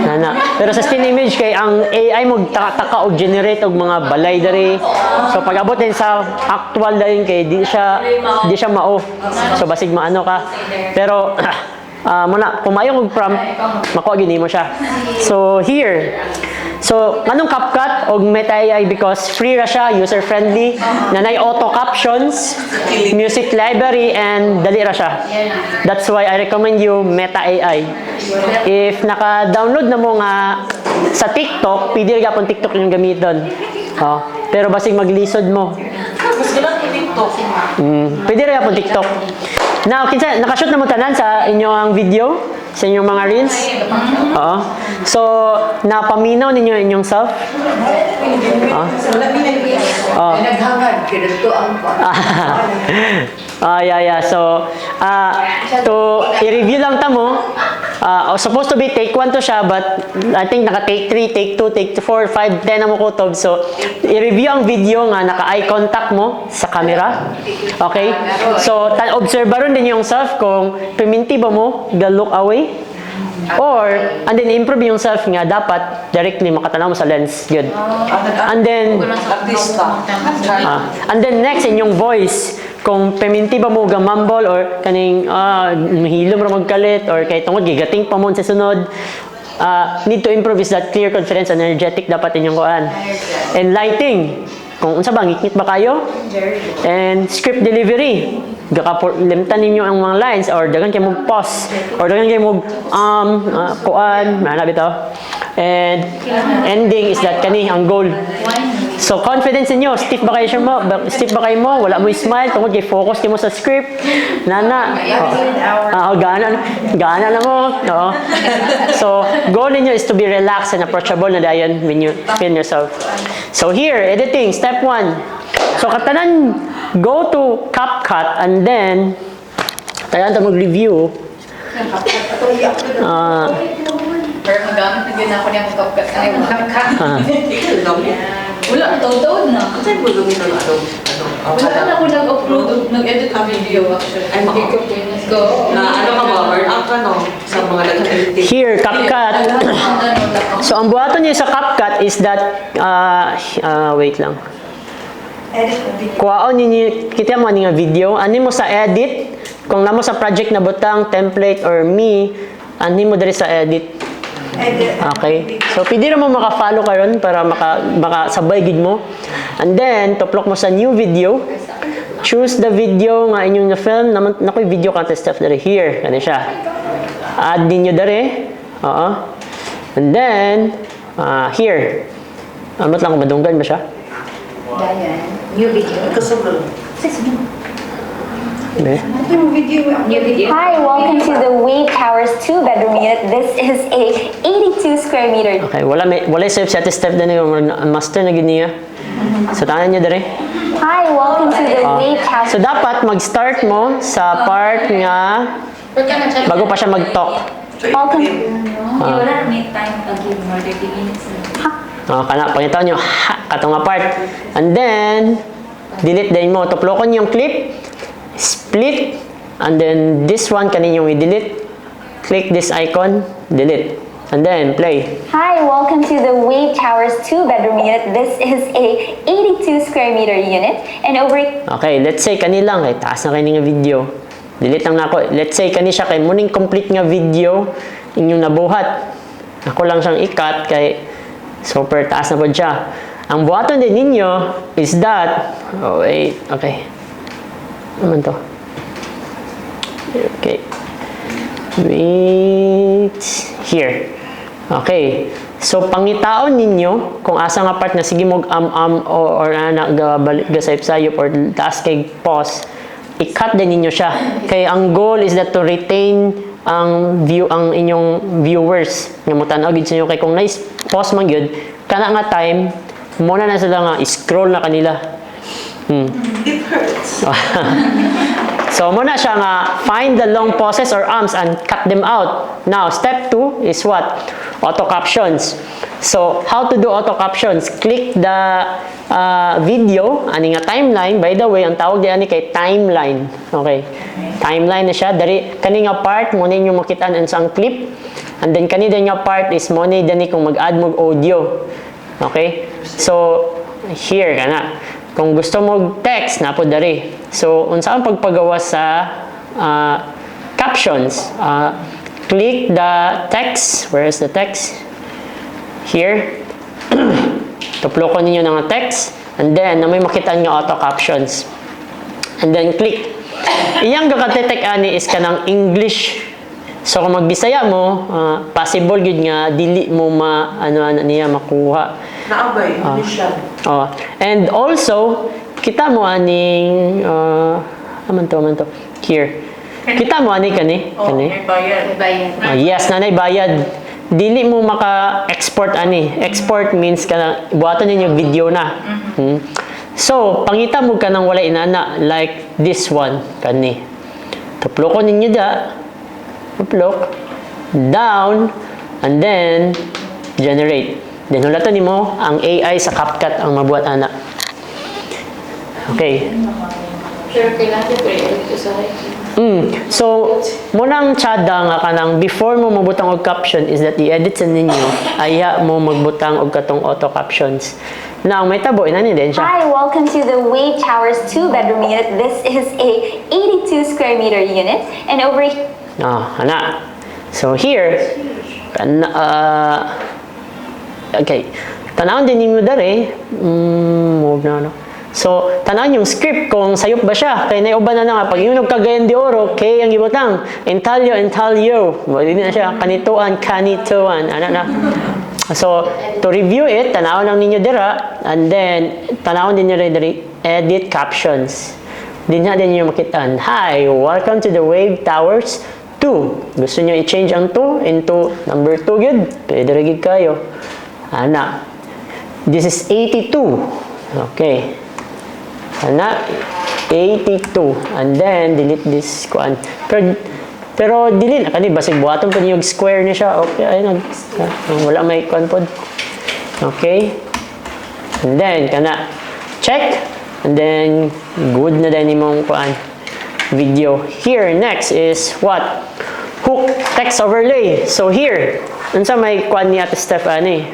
Nana. Pero sa still image kay ang AI mo taka og generate og mga balay diri. So pag abot din sa actual din kay di siya mao. So basig maano ka. Pero muna pumayong og prompt makuha gini mo siya. So here. So, anong CapCut og Meta AI because free ra siya, user-friendly, nanay auto captions, music library, and dali ra siya. That's why I recommend you Meta AI. If naka-download na mo nga sa TikTok, pwede rin kapon TikTok yung gamiton. Pero basig maglisod mo. Mas ganun ko TikTok. Pwede rin kapon TikTok. Now, kinsa nakashoot na mo tanan sa inyong video? Sa inyong mga reels? Oo. So, napaminaw ninyo inyong self? naghangad, kinagto ang Yeah. So, to i-review lang tamo, supposed to be take 1 to siya, but I think naka-take 3, take 2, take 4, 5, 10 na mo kutob. So, i-review ang video nga, naka-eye contact mo sa camera. Okay? So, obserbaron din yung self kung piminti ba mo, look away. Or, and then improve yung self nga, dapat directly makatanaw mo sa lens. Good. And then, and then next, in yung voice, kung peminti ba mo gamambol or kaning mahilom ra magkalit or kay tungod gigating pa mo sa sunod, need to improve is that clear, confidence, and energetic dapat inyong kuan. And lighting, kung unsa ba ngikit ba kayo? And script delivery, limtan ninyo ang mga lines or dagan kay mo pause or dagan kay mo kuan, ana bitaw. And ending is that kani ang goal. So confidence inyo, stiff ba kayo mo? Stiff ba kayo mo? Wala mo smile tungod kay focus kay mo sa script. Nana. Gana na mo. No. So goal ninyo is to be relaxed and approachable na dayon when you film yourself. So here, editing step 1. So katanan go to CapCut and then tayo mag-review. Pero magamit na gina ako niya magkapkat. Wala, tawad na. Saan mo gawin ang ano? Wala na ako nag-upload, nag-edit ang video actually. Na ano ka ba? Burn out ka no? Sa mga nag-editing. Here, CapCut. So ang buhaton niyo sa CapCut is that wait lang. Kuhaon ninyo, kita mo ani nga video, ani mo sa edit, kung namo sa project na butang, template, or me, ani mo diri sa edit. Okay? So, pwede mo maka-follow karon para makasabay gid mo. And then, tuplok mo sa new video. Choose the video nga inyong na-film. Nakoy video contest stuff diri here. Kani siya. Add ninyo diri. Oo. And then, here. Amot lang kung madunggan ba siya? Dayan. New video. Kasobrang. Hindi. New video. Hi, welcome to the Wave Towers 2-bedroom unit. This is a 82 square meter. Okay, wala self set step din yung master na gid niya. So tanan niyo diri. Hi, welcome to the Wave Towers. So dapat mag-start mo sa part nga bago pa siya mag-talk. Welcome. Hindi, wala na may time pag-give more 30 minutes. Kana pangitawan niyo katong nga part. And then delete din mo. Tuplokon yung clip, split, and then this one kaninyong i-delete. Click this icon, delete. And then play. Hi, welcome to the Wave Towers 2-bedroom unit. This is a 82 square meter unit. And over Okay, let's say kani lang kay taas na kay nga video. Delete lang nako. Let's say kani siya kay muning complete nga video inyong nabuhat. Ako lang siyang i-cut kay super taas na po siya. Ang buhaton din ninyo is that, oh wait, okay. Naman to. Okay. Wait. Here. Okay. So, pangitaon ninyo, kung asa nga part na sige mo or gasayop-sayop or taas kay pause, i-cut din ninyo siya. Kaya ang goal is that to retain ang inyong viewers nga mo tan-aw gid sa inyo kay kung pause man gyud kana nga time muna na sila nga scroll na kanila. It hurts. So muna siya nga find the long pauses or ums and cut them out. Now step 2 is what? Auto captions. So how to do auto captions? Click the video ani nga timeline. By the way, ang tawag diyan kay timeline. Okay. Timeline na siya. Dari kani nga part mo ninyo makitaan ang sang clip. And then kani din nga part is mo ni dani kung mag-add mo audio. Okay? So here kana. Kung gusto mo text na po dari. So unsa ang pagpagawa sa captions? Click the text. Where is the text? Here. Tuplokon ninyo ng text. And then, na may makitaan nga auto captions. And then, click. Iyang gakatetek ani is kanang English. So, kung magbisaya mo, possible yun nga, dili mo niya makuha. Naabay, hindi siya. And also, kita mo aning, aman to, here. Kita mo ani kani? May bayad. Yes, nanay bayad. Dili mo maka-export ani. Export means kana buhaton ninyo video na. So, pangita mo kanang wala inana like this one kani. Tuplokon ninyo da. Tuplok down and then generate. Then hulatan nimo ang AI sa CapCut ang mabuhat ana. Okay. Sure, kailangan ito sa So, munang tsada nga kanang before mo magbutang og caption is that i-edit sa ninyo, aya mo magbutang og katong auto captions. Now, may tabo, inani din siya. Hi, welcome to the Wave Towers 2-bedroom unit. This is a 82 square meter unit. And over Ana. So, here, okay. Tanawon din ninyo dari. Move na, no? So, tanawon yung script kung sayop ba siya. Kaya naiuban na nga. Pag yung nagkagayan di oro, kay ang ibutang. Intalyo. Hindi na siya. Kanituan. Ano na. So, to review it, tanawon lang ninyo dira. And then, tanawon din nyo dari edit captions. Din nyo makitaan. Hi, welcome to the Wave Towers 2. Gusto nyo i-change ang 2 into number 2 yun. Pwede rin kayo. Ana. This is 82. Okay. Ana. 82. And then, delete this kuan. Pero delete na kani. Basig buhaton pa niyo yung square niya siya. Okay. Ayun. Wala may kuan po. Okay. And then, kana. Check. And then, good na din yung kuan. Video. Here, next is what? Hook text overlay. So here, unsa may kuan ni Ate Stephanie?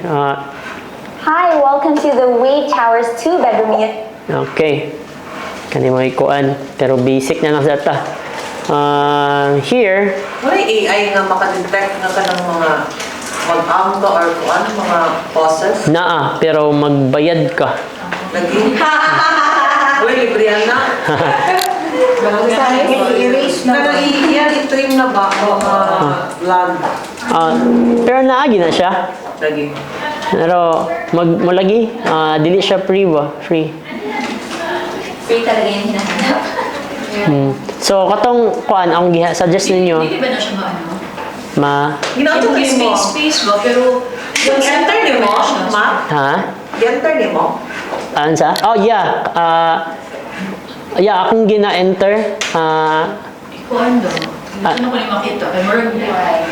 Hi, welcome to the Wave Towers 2-bedroom unit. Okay. Kani mga ikuan. Pero basic na lang sa ta. Here, Wala AI nga makadetect nga ka ng mga mag-am ka or kung ano, mga poses. naa, pero magbayad ka. Lagi. Uy, libre yan na. I-erase na. Yan, i-trim na ba? Vlog. Pero naagi na siya. Lagi. Pero mulagi, dili siya free ba? Free. Free talaga yung hinahanap. So, katong kuan, ang suggest ninyo, Hindi ba na siya maano? Ginagawa May mo. space ba? Pero... Enter ni mo, ma? ha? Enter ni mo. Ano sa? Oh, yeah. Yeah, akong gina-enter. Ikuan daw. Ano ko ni makita? Kay Murag.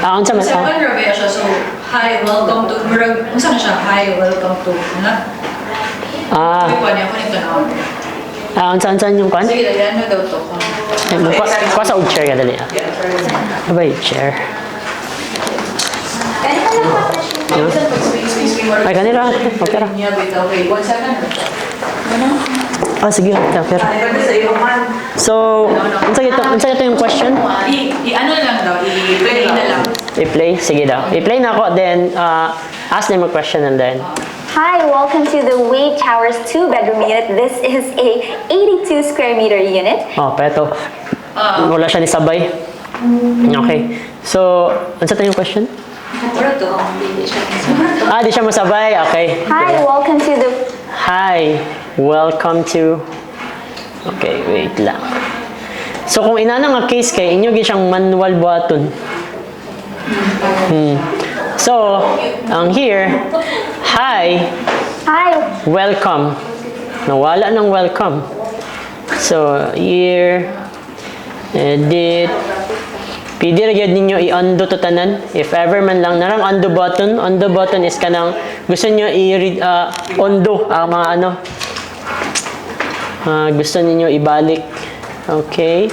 Ano sa? Sa Rabe siya. So, hi, welcome to... Murag, kung saan na siya? Hi, welcome to... Ano? Ikuan niya. Ako nito na. Saan yung kuan? Sige, dali. Ano daw to? Kuha sa old chair ka dali. Ano ba yung chair? Ay, kanila. Okay ra. Okay, 1 second. Sige. Okay ra. Pwede sa iyo man. So, unsa ito yung question? I-ano lang daw, i-play na lang. I-play? Sige daw. I-play na ako, then ask them a question and then... Hi, welcome to the Wade Towers 2-bedroom unit. This is a 82 square meter unit. Oh, peto. Wala siya ni sabay. Okay. So, ano sa yung question? Pero to, hindi siya. Di siya masabay. Okay. Hi, welcome to the Hi. Welcome to... Okay, wait lang. So, kung inana nga case kay, inyo siyang manual button. So, ang here, hi, welcome. Nawala ng welcome. So, here, edit. Pwede rin ninyo i-undo to tanan. If ever man lang, narang undo button. Undo button is kanang gusto nyo i-undo ang mga ano. Gusto niyo ibalik. Okay.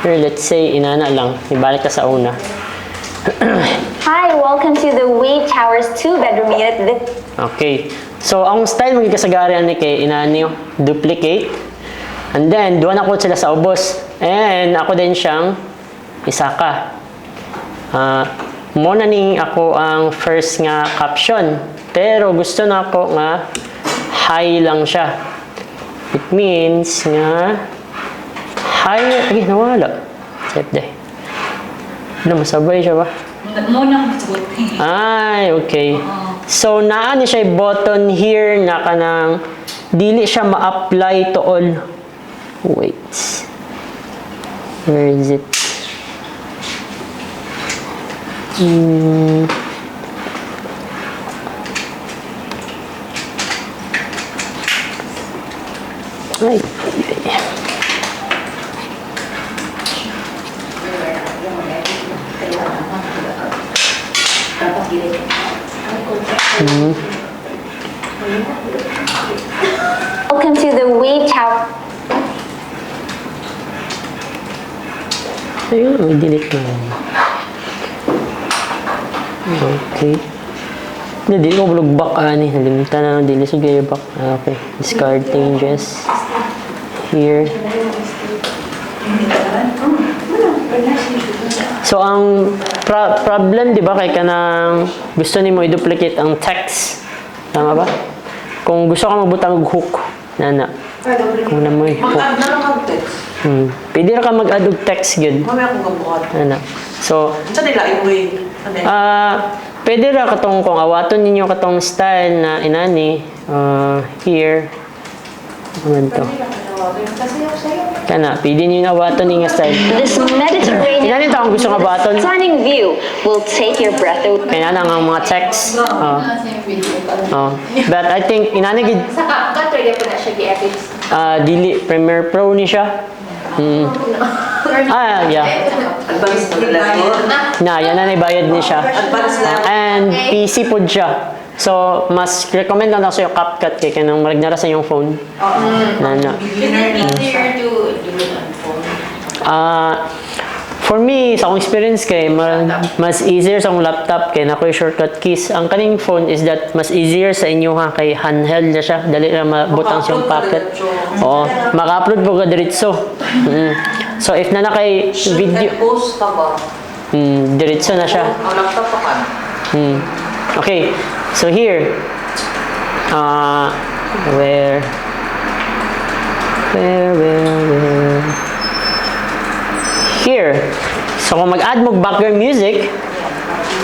Here, let's say, inana lang. Ibalik ka sa una. Hi, welcome to the Wade Towers 2-bedroom unit. Okay. So, ang style magiging kasagarian ni kay inanyo, duplicate. And then, duwan ako sila sa ubos. And ako din siyang isaka. Muna ning ako ang first nga caption. Pero gusto na ako nga hi lang siya. It means nga hi. Ay, nawala. Set day. Ano, masabay siya ba? Muna mabuti. Ay, okay. So, naan siya yung button here na kanang dili siya ma-apply to all. Wait. Where is it? Ay. Welcome to the Wade Tower. Ayun, may delete na. Okay. Hindi ko bulog back ani. Nalimutan na lang dili sa gaya back. Okay. Discard changes. Here. So, ang problem, di ba, kay kanang gusto ni mo i-duplicate ang text. Tama ba? Kung gusto ka magbutang og hook, nana. Kung na mo hook. Mag-add na lang ang text. Pwede na ka mag-add og text yun. Mamaya akong gabuhat. Nana. So, Saan nila i-way? pwede ra katong kung awaton ninyo katong style na inani here. Ano to? Kana, pwede niyo awaton nga style. This Mediterranean Inani to ang gusto nga awaton. stunning view will take your breath away. Kaya na ang mga text. But I think inani gid Sa CapCut, pwede po na siya i-edit. dili Premiere Pro ni siya. Yeah. Advanced na level. Yan na bayad ni siya. Advanced level. And PC po siya. So, mas recommend lang ako sa'yo CapCut kay kanang marignara sa iyong phone. Is it easier to do it on phone? For me, Kani, sa akong experience kay, mas easier sa akong laptop kay nakoy shortcut keys. Ang kaning phone is that mas easier sa inyo ha, kay handheld na siya. Dali na mabutang siyang pocket. Oo, maka-upload po ka diretso. So, if na kay video, Post ka ba? diretso na siya. Ang laptop pa ka na. Okay, so here, where, here. So kung mag-add mo background music,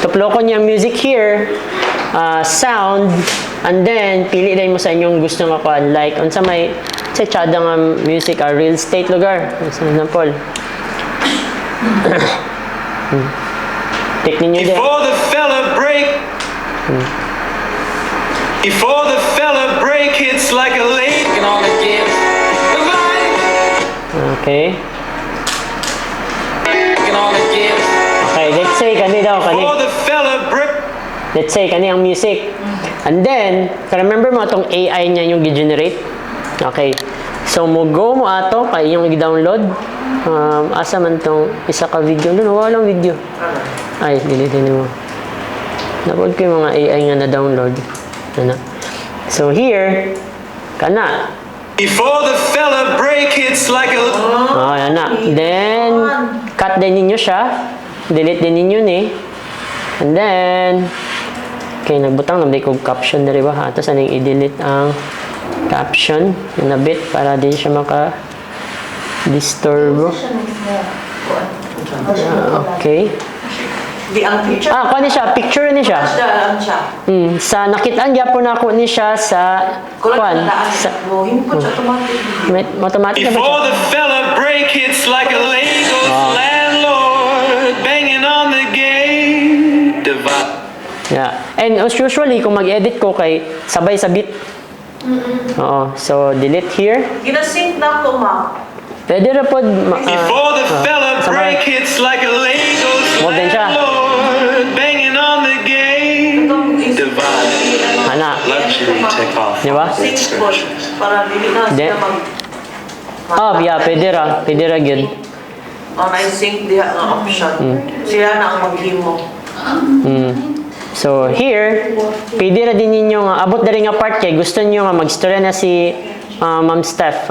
tuplokon niya music here, sound, and then pili din mo sa inyong gusto nga kuan, like unsa may sa chada nga music real estate lugar, for example. Take ninyo din. Before the fella break, before the fella break, it's like a lake and all it gives. Okay. And all it gives. Okay, let's say kani daw kani. Before the fella break. Let's say kani ang music. And then, remember mo atong AI niya yung gi-generate. Okay. So mo go mo ato kay yung i-download. Asa man tong isa ka video doon, walang video. Ay, delete mo. Napod ko yung mga AI nga na-download. Ano? So here, kana. Before the fella break, it's like a. Oh, yan na. Then, cut din ninyo siya. Delete din ninyo ni. And then, okay, nagbutang naman ko caption na rin ba? Tapos anong i-delete ang caption na bit para din siya maka-disturbo. Okay. Di ang picture. Kuha ni siya. Picture ni siya. Daan siya. Sa nakitaan gyapon ako ni siya sa Kulang kuan. na daan. Sa Mo, himpot siya automatic. automatic na ba siya? Before the fella break, it's like a Lagos landlord banging on the gate. Divide. Yeah. And as usually, kung mag-edit ko kay sabay sa beat. Oo. So, delete here. Ginasync na ako, ma. Pwede na po. Before the fella sabay. break, it's like a Lagos Huwag din siya. landlord banging on the gate. Divide. Ana. Luxury take off. Di ba? Sync po. Para dili na Hindi. sila mag... Yeah. Pwede ra. Pwede ra yun. Na-sync diha ang option. Sila na ang maghimo. So, here, pwede na din ninyo nga, abot na rin nga part kay gusto nyo nga mag-storya na si Ma'am Steph.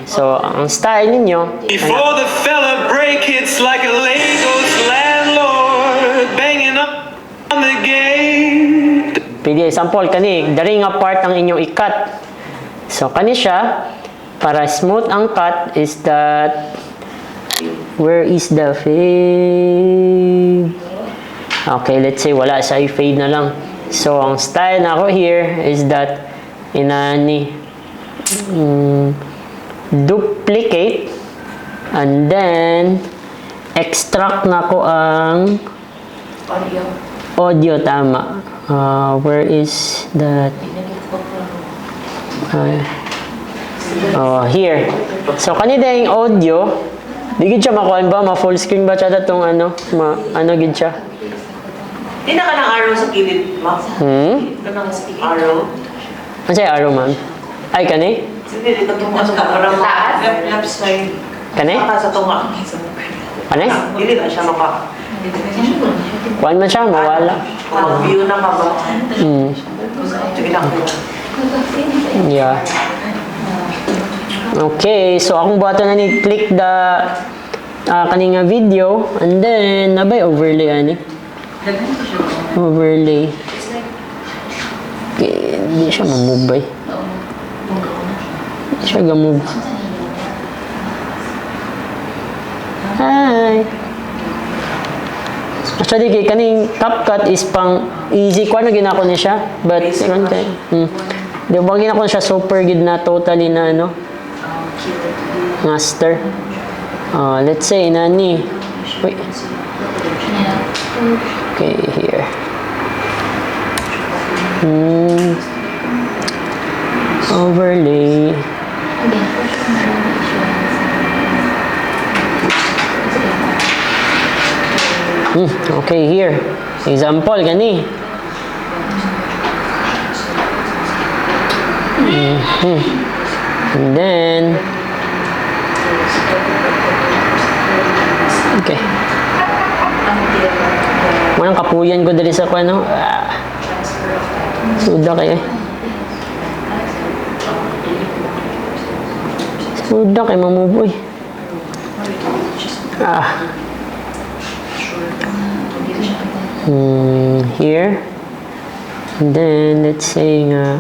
So, ang style ninyo, Before the fella break, it's like a Lagos landlord banging up on the gate. pwede, example, kani, dari nga part ang inyong i-cut. So, kani siya, para smooth ang cut is that, where is the fade? Okay, let's say wala sa i-fade na lang. So, ang style na ako here is that, inani, duplicate, and then, extract na ko ang audio, tama. Where is that? Here. So, kanina yung audio, di gid siya makuha ba? Ma-full screen ba siya itong ano? Ano gid siya? Di na ka ng arrow sa kilid, ma. Kanang arrow. Ano siya arrow, ma'am? Ay, kani? Hindi, dito tunga sa parang left side. Kani? Saka sa tunga. Kani? Dili na siya maka... Kuhaan man siya, mawala. Mag-view na ka ba? Sige na ako. Yeah. Okay, so akong buhaton na ni click the kaninga video, and then nabay overlay ani. Overlay. Okay, hindi siya mamove ba? Hindi siya gamove. Hi! Actually, kay kaning CapCut is pang easy ko na ginako niya siya. But, di ba ginako siya super good na totally na ano? Master. Let's say, nani. Wait. Okay, here. Overlay. Okay, here. Example, gani. And then, okay. Kanang kapuyan ko dali sa ano. Suda kayo. Suda kayo mamuboy. Here. And then, let's say nga,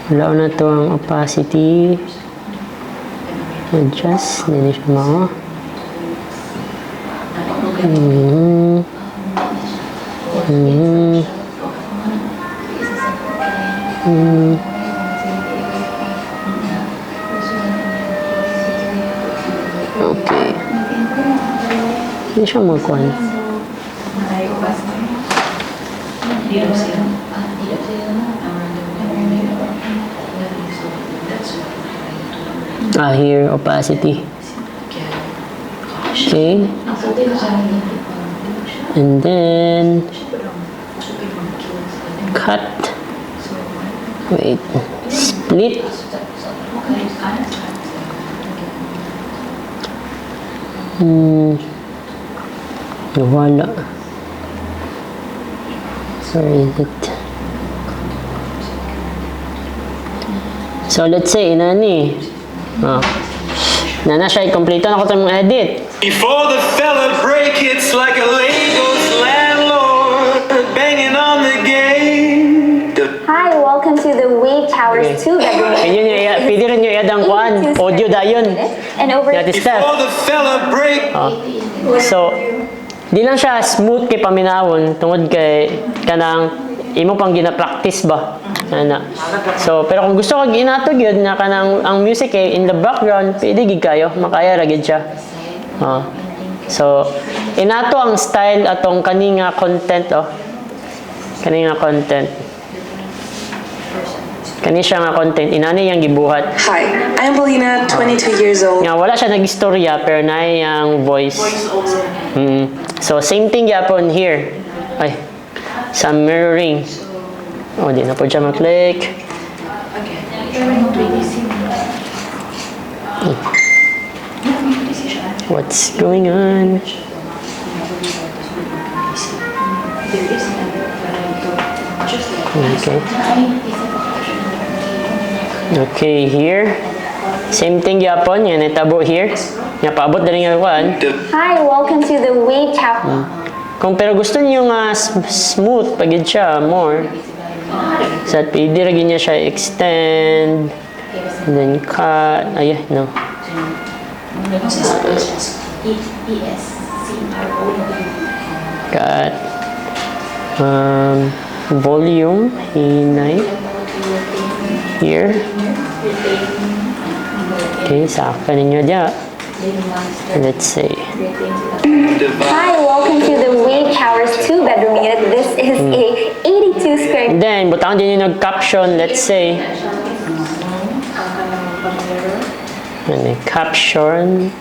wala na to ang opacity. Adjust. Hindi siya mga. Okay. Hindi siya magkuhan. Here, opacity. Okay. And then, cut. Wait. Split. Wala. Where is it? So, let's say, inani. Nana siya, kompleto na ko itong edit. Before the fella break, it's like a Lagos landlord banging on the gate. Hi, welcome to the Wave Towers 2-bedroom unit. Pwede rin yung edang kuhan. Audio dayon. And over That is Steph. Before the fella break. So, di lang siya smooth kay paminawon tungod kay kanang imo pang gina-practice ba. Ana. So, pero kung gusto kag inatog yun na kanang ang music in the background, pwede gid kayo, makaya ra gid siya. So, inato ang style atong kaninga content Kaninga content. Kani siya nga content, inani yang gibuhat. Hi, I'm Belina, 22 years old. Nga wala siya nagistorya pero na yang voice. So same thing yapon here. Ay, sa mirroring. Di na po siya mag-click. What's going on? Okay, here. Same thing yapon, yan itabo here. Nga paabot na rin yung kuhan. Hi, welcome to the Wave Towers. Kung pero gusto niyo nga smooth, pagid siya, more. So, pwede rin niya siya extend. And then cut. No. Cut. Volume. Hinay. Here. Okay, saka ninyo dyan. Let's say. Hi, welcome to the Wave Towers 2-bedroom unit. This is a 82 square And then, butangan din yung nag-caption, let's say. And the caption.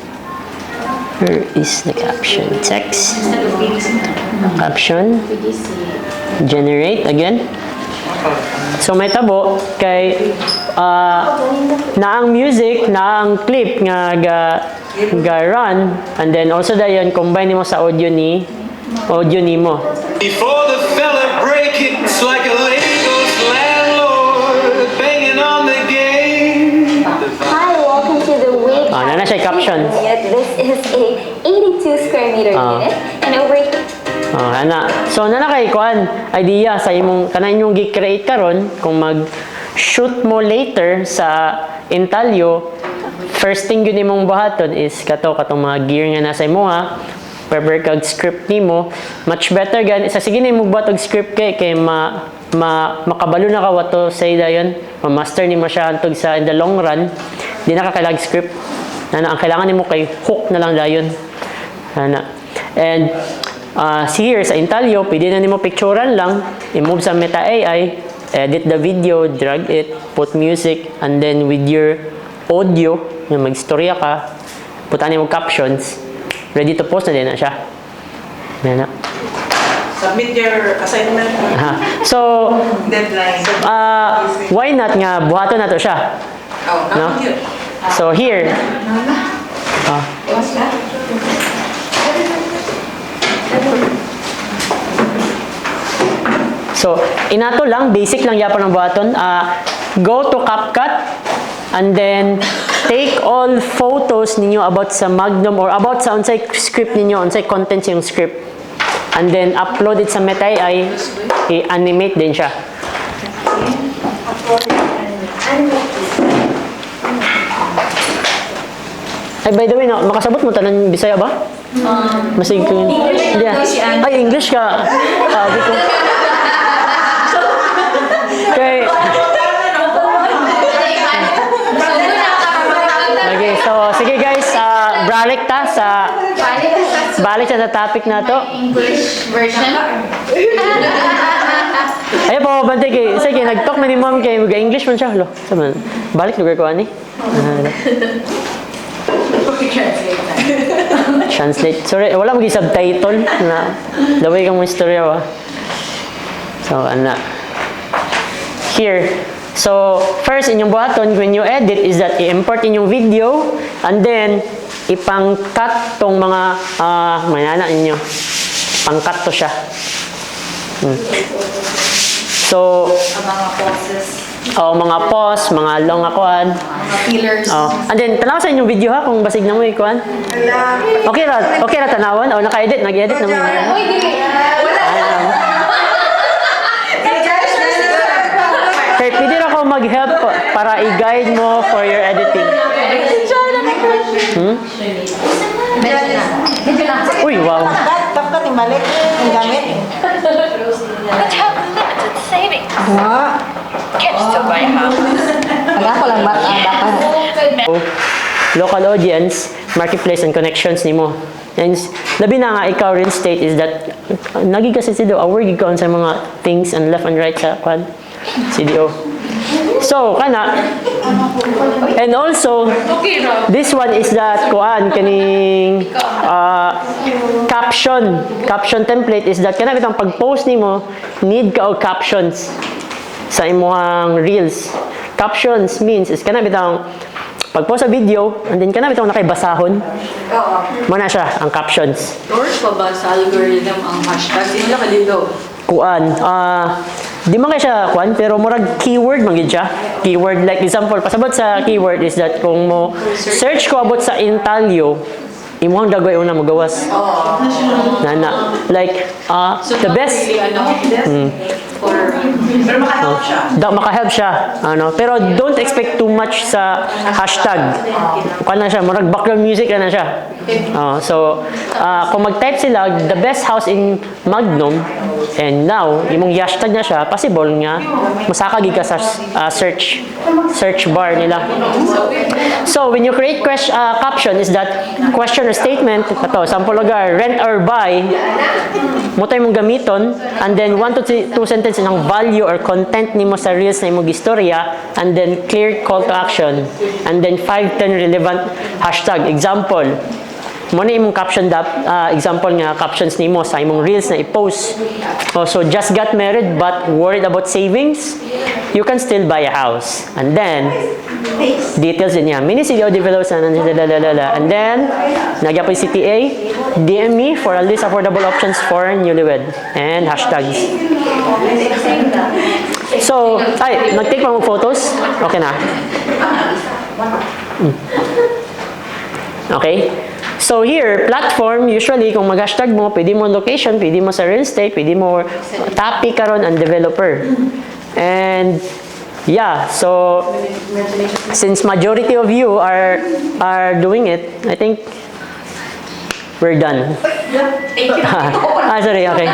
Where is the caption? Text. Caption. Generate again. So may tabo kay na ang music, na ang clip nga ga run, and then also dayon combine nimo sa audio nimo. Before the fella break, it's like a Lagos landlord banging on the gate. Hi, welcome to the Wave Towers Nana siya caption. unit. This is a 82 square meter unit. And over here, Ana. So nana kay kuan idea sa imong kanang inyong gi-create karon kung mag-shoot mo later sa Intalio, first thing yun imong buhaton is katong mga gear nga nasa imo prepare kag script nimo, much better gan isa sige nimo buhat og script kay makabalo na ka wato say dayon, ma-master nimo siya hantod sa in the long run, di na ka kailangan script. Ana ang kailangan nimo kay hook na lang dayon. Ana. And here sa Intalio, pwede na nimo picturean lang, i-move sa Meta AI, edit the video, drag it, put music, and then with your audio, yung mag-storya ka, putan nimo captions, ready to post na din na siya. Yan na. Submit your assignment. So, Deadline. why not nga buhaton na to siya? No? So here, So, inato lang, basic lang yapon ang buhaton. Go to CapCut and then take all photos ninyo about sa Magnum or about sa unsay script ninyo, unsay contents yung script. And then upload it sa Meta AI, i-animate din siya. Ay, by the way, makasabot mo tanan Bisaya ba? Masig ko yun. Hindi ah. Ay, English ka. Sabi ko. Okay. Okay, so sige guys, balik ta sa topic na to. English version. Ay po, bante kay sige nag-talk na ni mom kay mag-English man siya. Lo, saman. Balik lugar ko ani. Translate. Sorry, wala mong subtitle na the way kang istorya ba. So, ana. Here. So, first inyong buhaton when you edit is that i-import inyong video and then ipang-cut tong mga mayana ninyo. Pang-cut to siya. So, Mga poses. mga pause, mga long akuan. Mga fillers. And then, tanaw sa inyong video ha, kung basig na mo ikuan. Okay ra tanawan? O, naka-edit, nag-edit na mo. Okay, pwede ra ko mag-help para i-guide mo for your editing. Uy, wow. Dapat ibalik ang gamit. But have limited savings. Catch to buy house. Ako lang ba dapat? Local audience, marketplace, and connections nimo. And labi na nga ikaw real estate is that nagi kasi sido aware gid ka sa mga things and left and right sa kwan CDO. So kana and also this one is that kuan kaning caption template is that kana bitang pag-post nimo need ka og captions sa imong reels. Captions means is kana bitang pag-post sa video, and then kana bitong nakaibasahon. Oo. Mo na siya ang captions. Doors pa ba sa algorithm ang hashtag? Hindi ka dito. Kuan, di man kay siya kuan, pero murag keyword man gid siya. Keyword like example, pasabot sa keyword is that kung mo search ko about sa Intalio, imong dagway una mo gawas. Nana, like the best. Pero makahelp siya. Makahelp siya. Pero don't expect too much sa hashtag. Kung siya, marag background music na siya. So, kung mag-type sila, the best house in Magnum, and now, imong hashtag na siya, possible nga, masakagi ka sa search bar nila. So, when you create caption, is that question or statement, ito, sample lugar, rent or buy, mo tayo mong gamiton, and then 1 to 2 sentences ng value or content nimo sa reels na imong istorya, and then clear call to action, and then 5-10 relevant hashtag. Example, mo na imong caption example nga captions nimo sa imong reels na i-post. So just got married but worried about savings, you can still buy a house. And then details din niya. Mini CDO develops and then nagya po CTA, DM me for at least affordable options for newlywed and hashtags. So, nag-take pa mo photos? Okay na. Okay? So here, platform, usually, kung mag-hashtag mo, pwede mo location, pwede mo sa real estate, pwede mo topic karon and developer. And yeah, so since majority of you are doing it, I think we're done. Sorry, okay.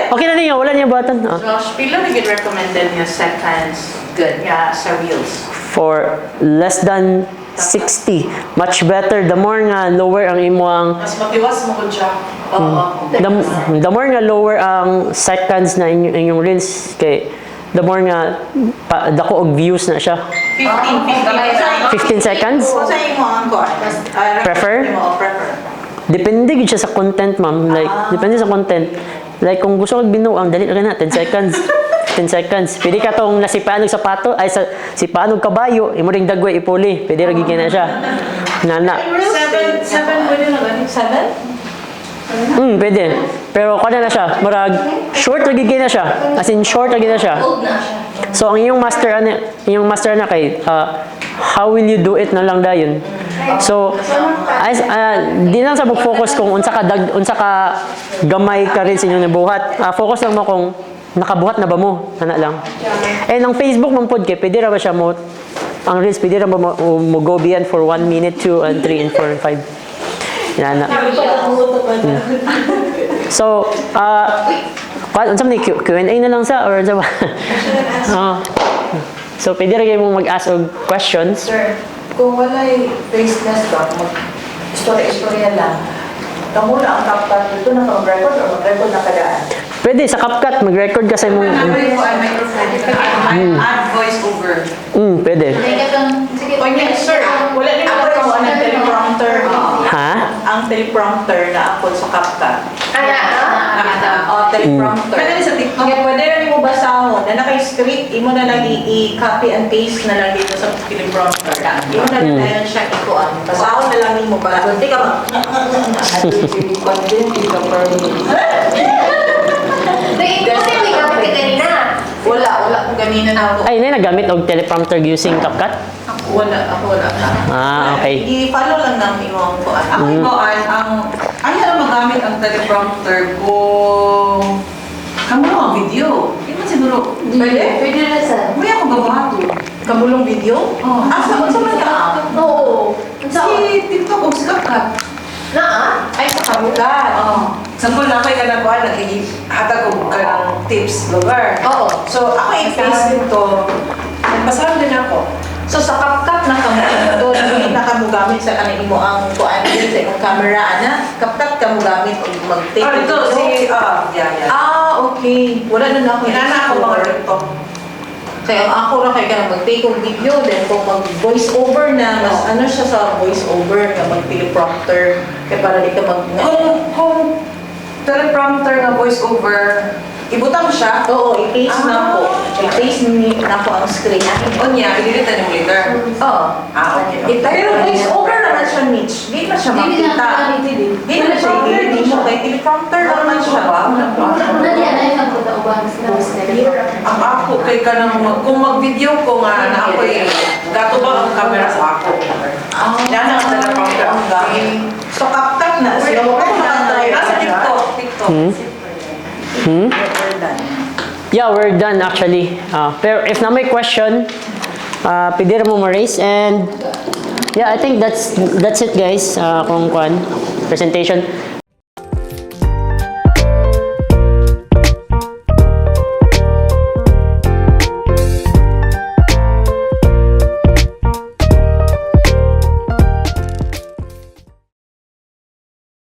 Okay na niyo, wala niya buhatan. Josh, pila na recommended niya seconds good nga sa reels? For less than 60. Much better. The more nga lower ang imuang Mas matiwas mo ko siya. Oo. the more nga lower ang seconds na inyong reels kay the more nga dako og views na siya. 15 seconds? Kung sa imo ang ko? Prefer? Depende gid siya sa content, ma'am. Like depende sa content. Like kung gusto kong binuang dali ra na 10 seconds. 10 seconds. Pwede ka tong nasipaan og sapato ay sa sipaan og kabayo, imo ring dagway ipuli. Pwede ra gid na siya. Nana. 7 pwede na ganit. 7? Pwede. Pero kada na siya, marag short lagi na siya. As in short lagi na siya. So ang iyong master na kay how will you do it na lang dayon. So di lang sa mag-focus kung unsa ka gamay ka rin sa inyong nabuhat. Focus lang mo kung nakabuhat na ba mo, ana lang. And ang Facebook mong pod kay pwede ra ba siya mo ang reels pwede ra ba mo go beyond for 1 minute, 2 and 3 and 4 and 5. Yan na. So, unsa man ni Q&A na lang sa or unsa ba? So, pwede ra gyud mo mag-ask og questions. Sir, kung wala'y faceless ba, mag-istorya lang, kamo na ang kapag dito na mag-record o mag-record na kadaan? Pwede sa CapCut mag-record ka sa imong Add voice over. pwede. O yan, sir, wala din ako yung ang teleprompter. Ha? Ang teleprompter na ako sa CapCut. Teleprompter. Pwede sa TikTok. Pwede rin mo basahon na naka-script, imo na lang i-copy and paste na lang dito sa teleprompter. Imo na lang siya ikuan. Basahon na lang mo ba? Hindi ka ba? Wala ko ganina na ako. Ay, na nagamit og teleprompter using CapCut? Ako wala na. Okay. I-follow lang namin mo ang kuan. Ako ikuan, ayaw magamit ang teleprompter kung kamulong video. Hindi man siguro. Pwede? Pwede na sa. May ako gabato. Kamulong video? Oo. Sa man niya? Oo. Si TikTok o si CapCut. Ay, sa CapCut. Sampol na ako yung kanagawa, naghihatag ko ka ng tips, vlogger. Oo. So, ako i-face dito, nagpasahan din ako. So, sa CapCut na kamo, hindi na kamo gamit sa kanin mo ang kuan din sa imong camera, ana. CapCut kamo gamit o mag-take video. Okay. Wala na ako. Inana ako mga TikTok. Kaya ako na kayo ka na mag-take of video, then kung mag-voice over na, mas ano siya sa voice over, na mag-teleprompter, kaya para di ka kung teleprompter na voice over, ibutang siya? Oo, i-paste na ako. I-paste na ako ang screen. O niya, i-delete na yung later? Oo. Okay. Pero voice over naman siya, Mitch. Hindi na siya makita. Hindi na siya i-delete mo. Kaya teleprompter naman siya. Ang ako, kay ka nang kung mag-video ko nga na ako gato ba ang camera sa ako? Yan ang teleprompter ang gamit. So, CapCut na. Sila mo pa nasa TikTok. Yeah, we're done actually. Pero if na may question, pwede mo ma-raise and yeah, I think that's it guys. Kung presentation.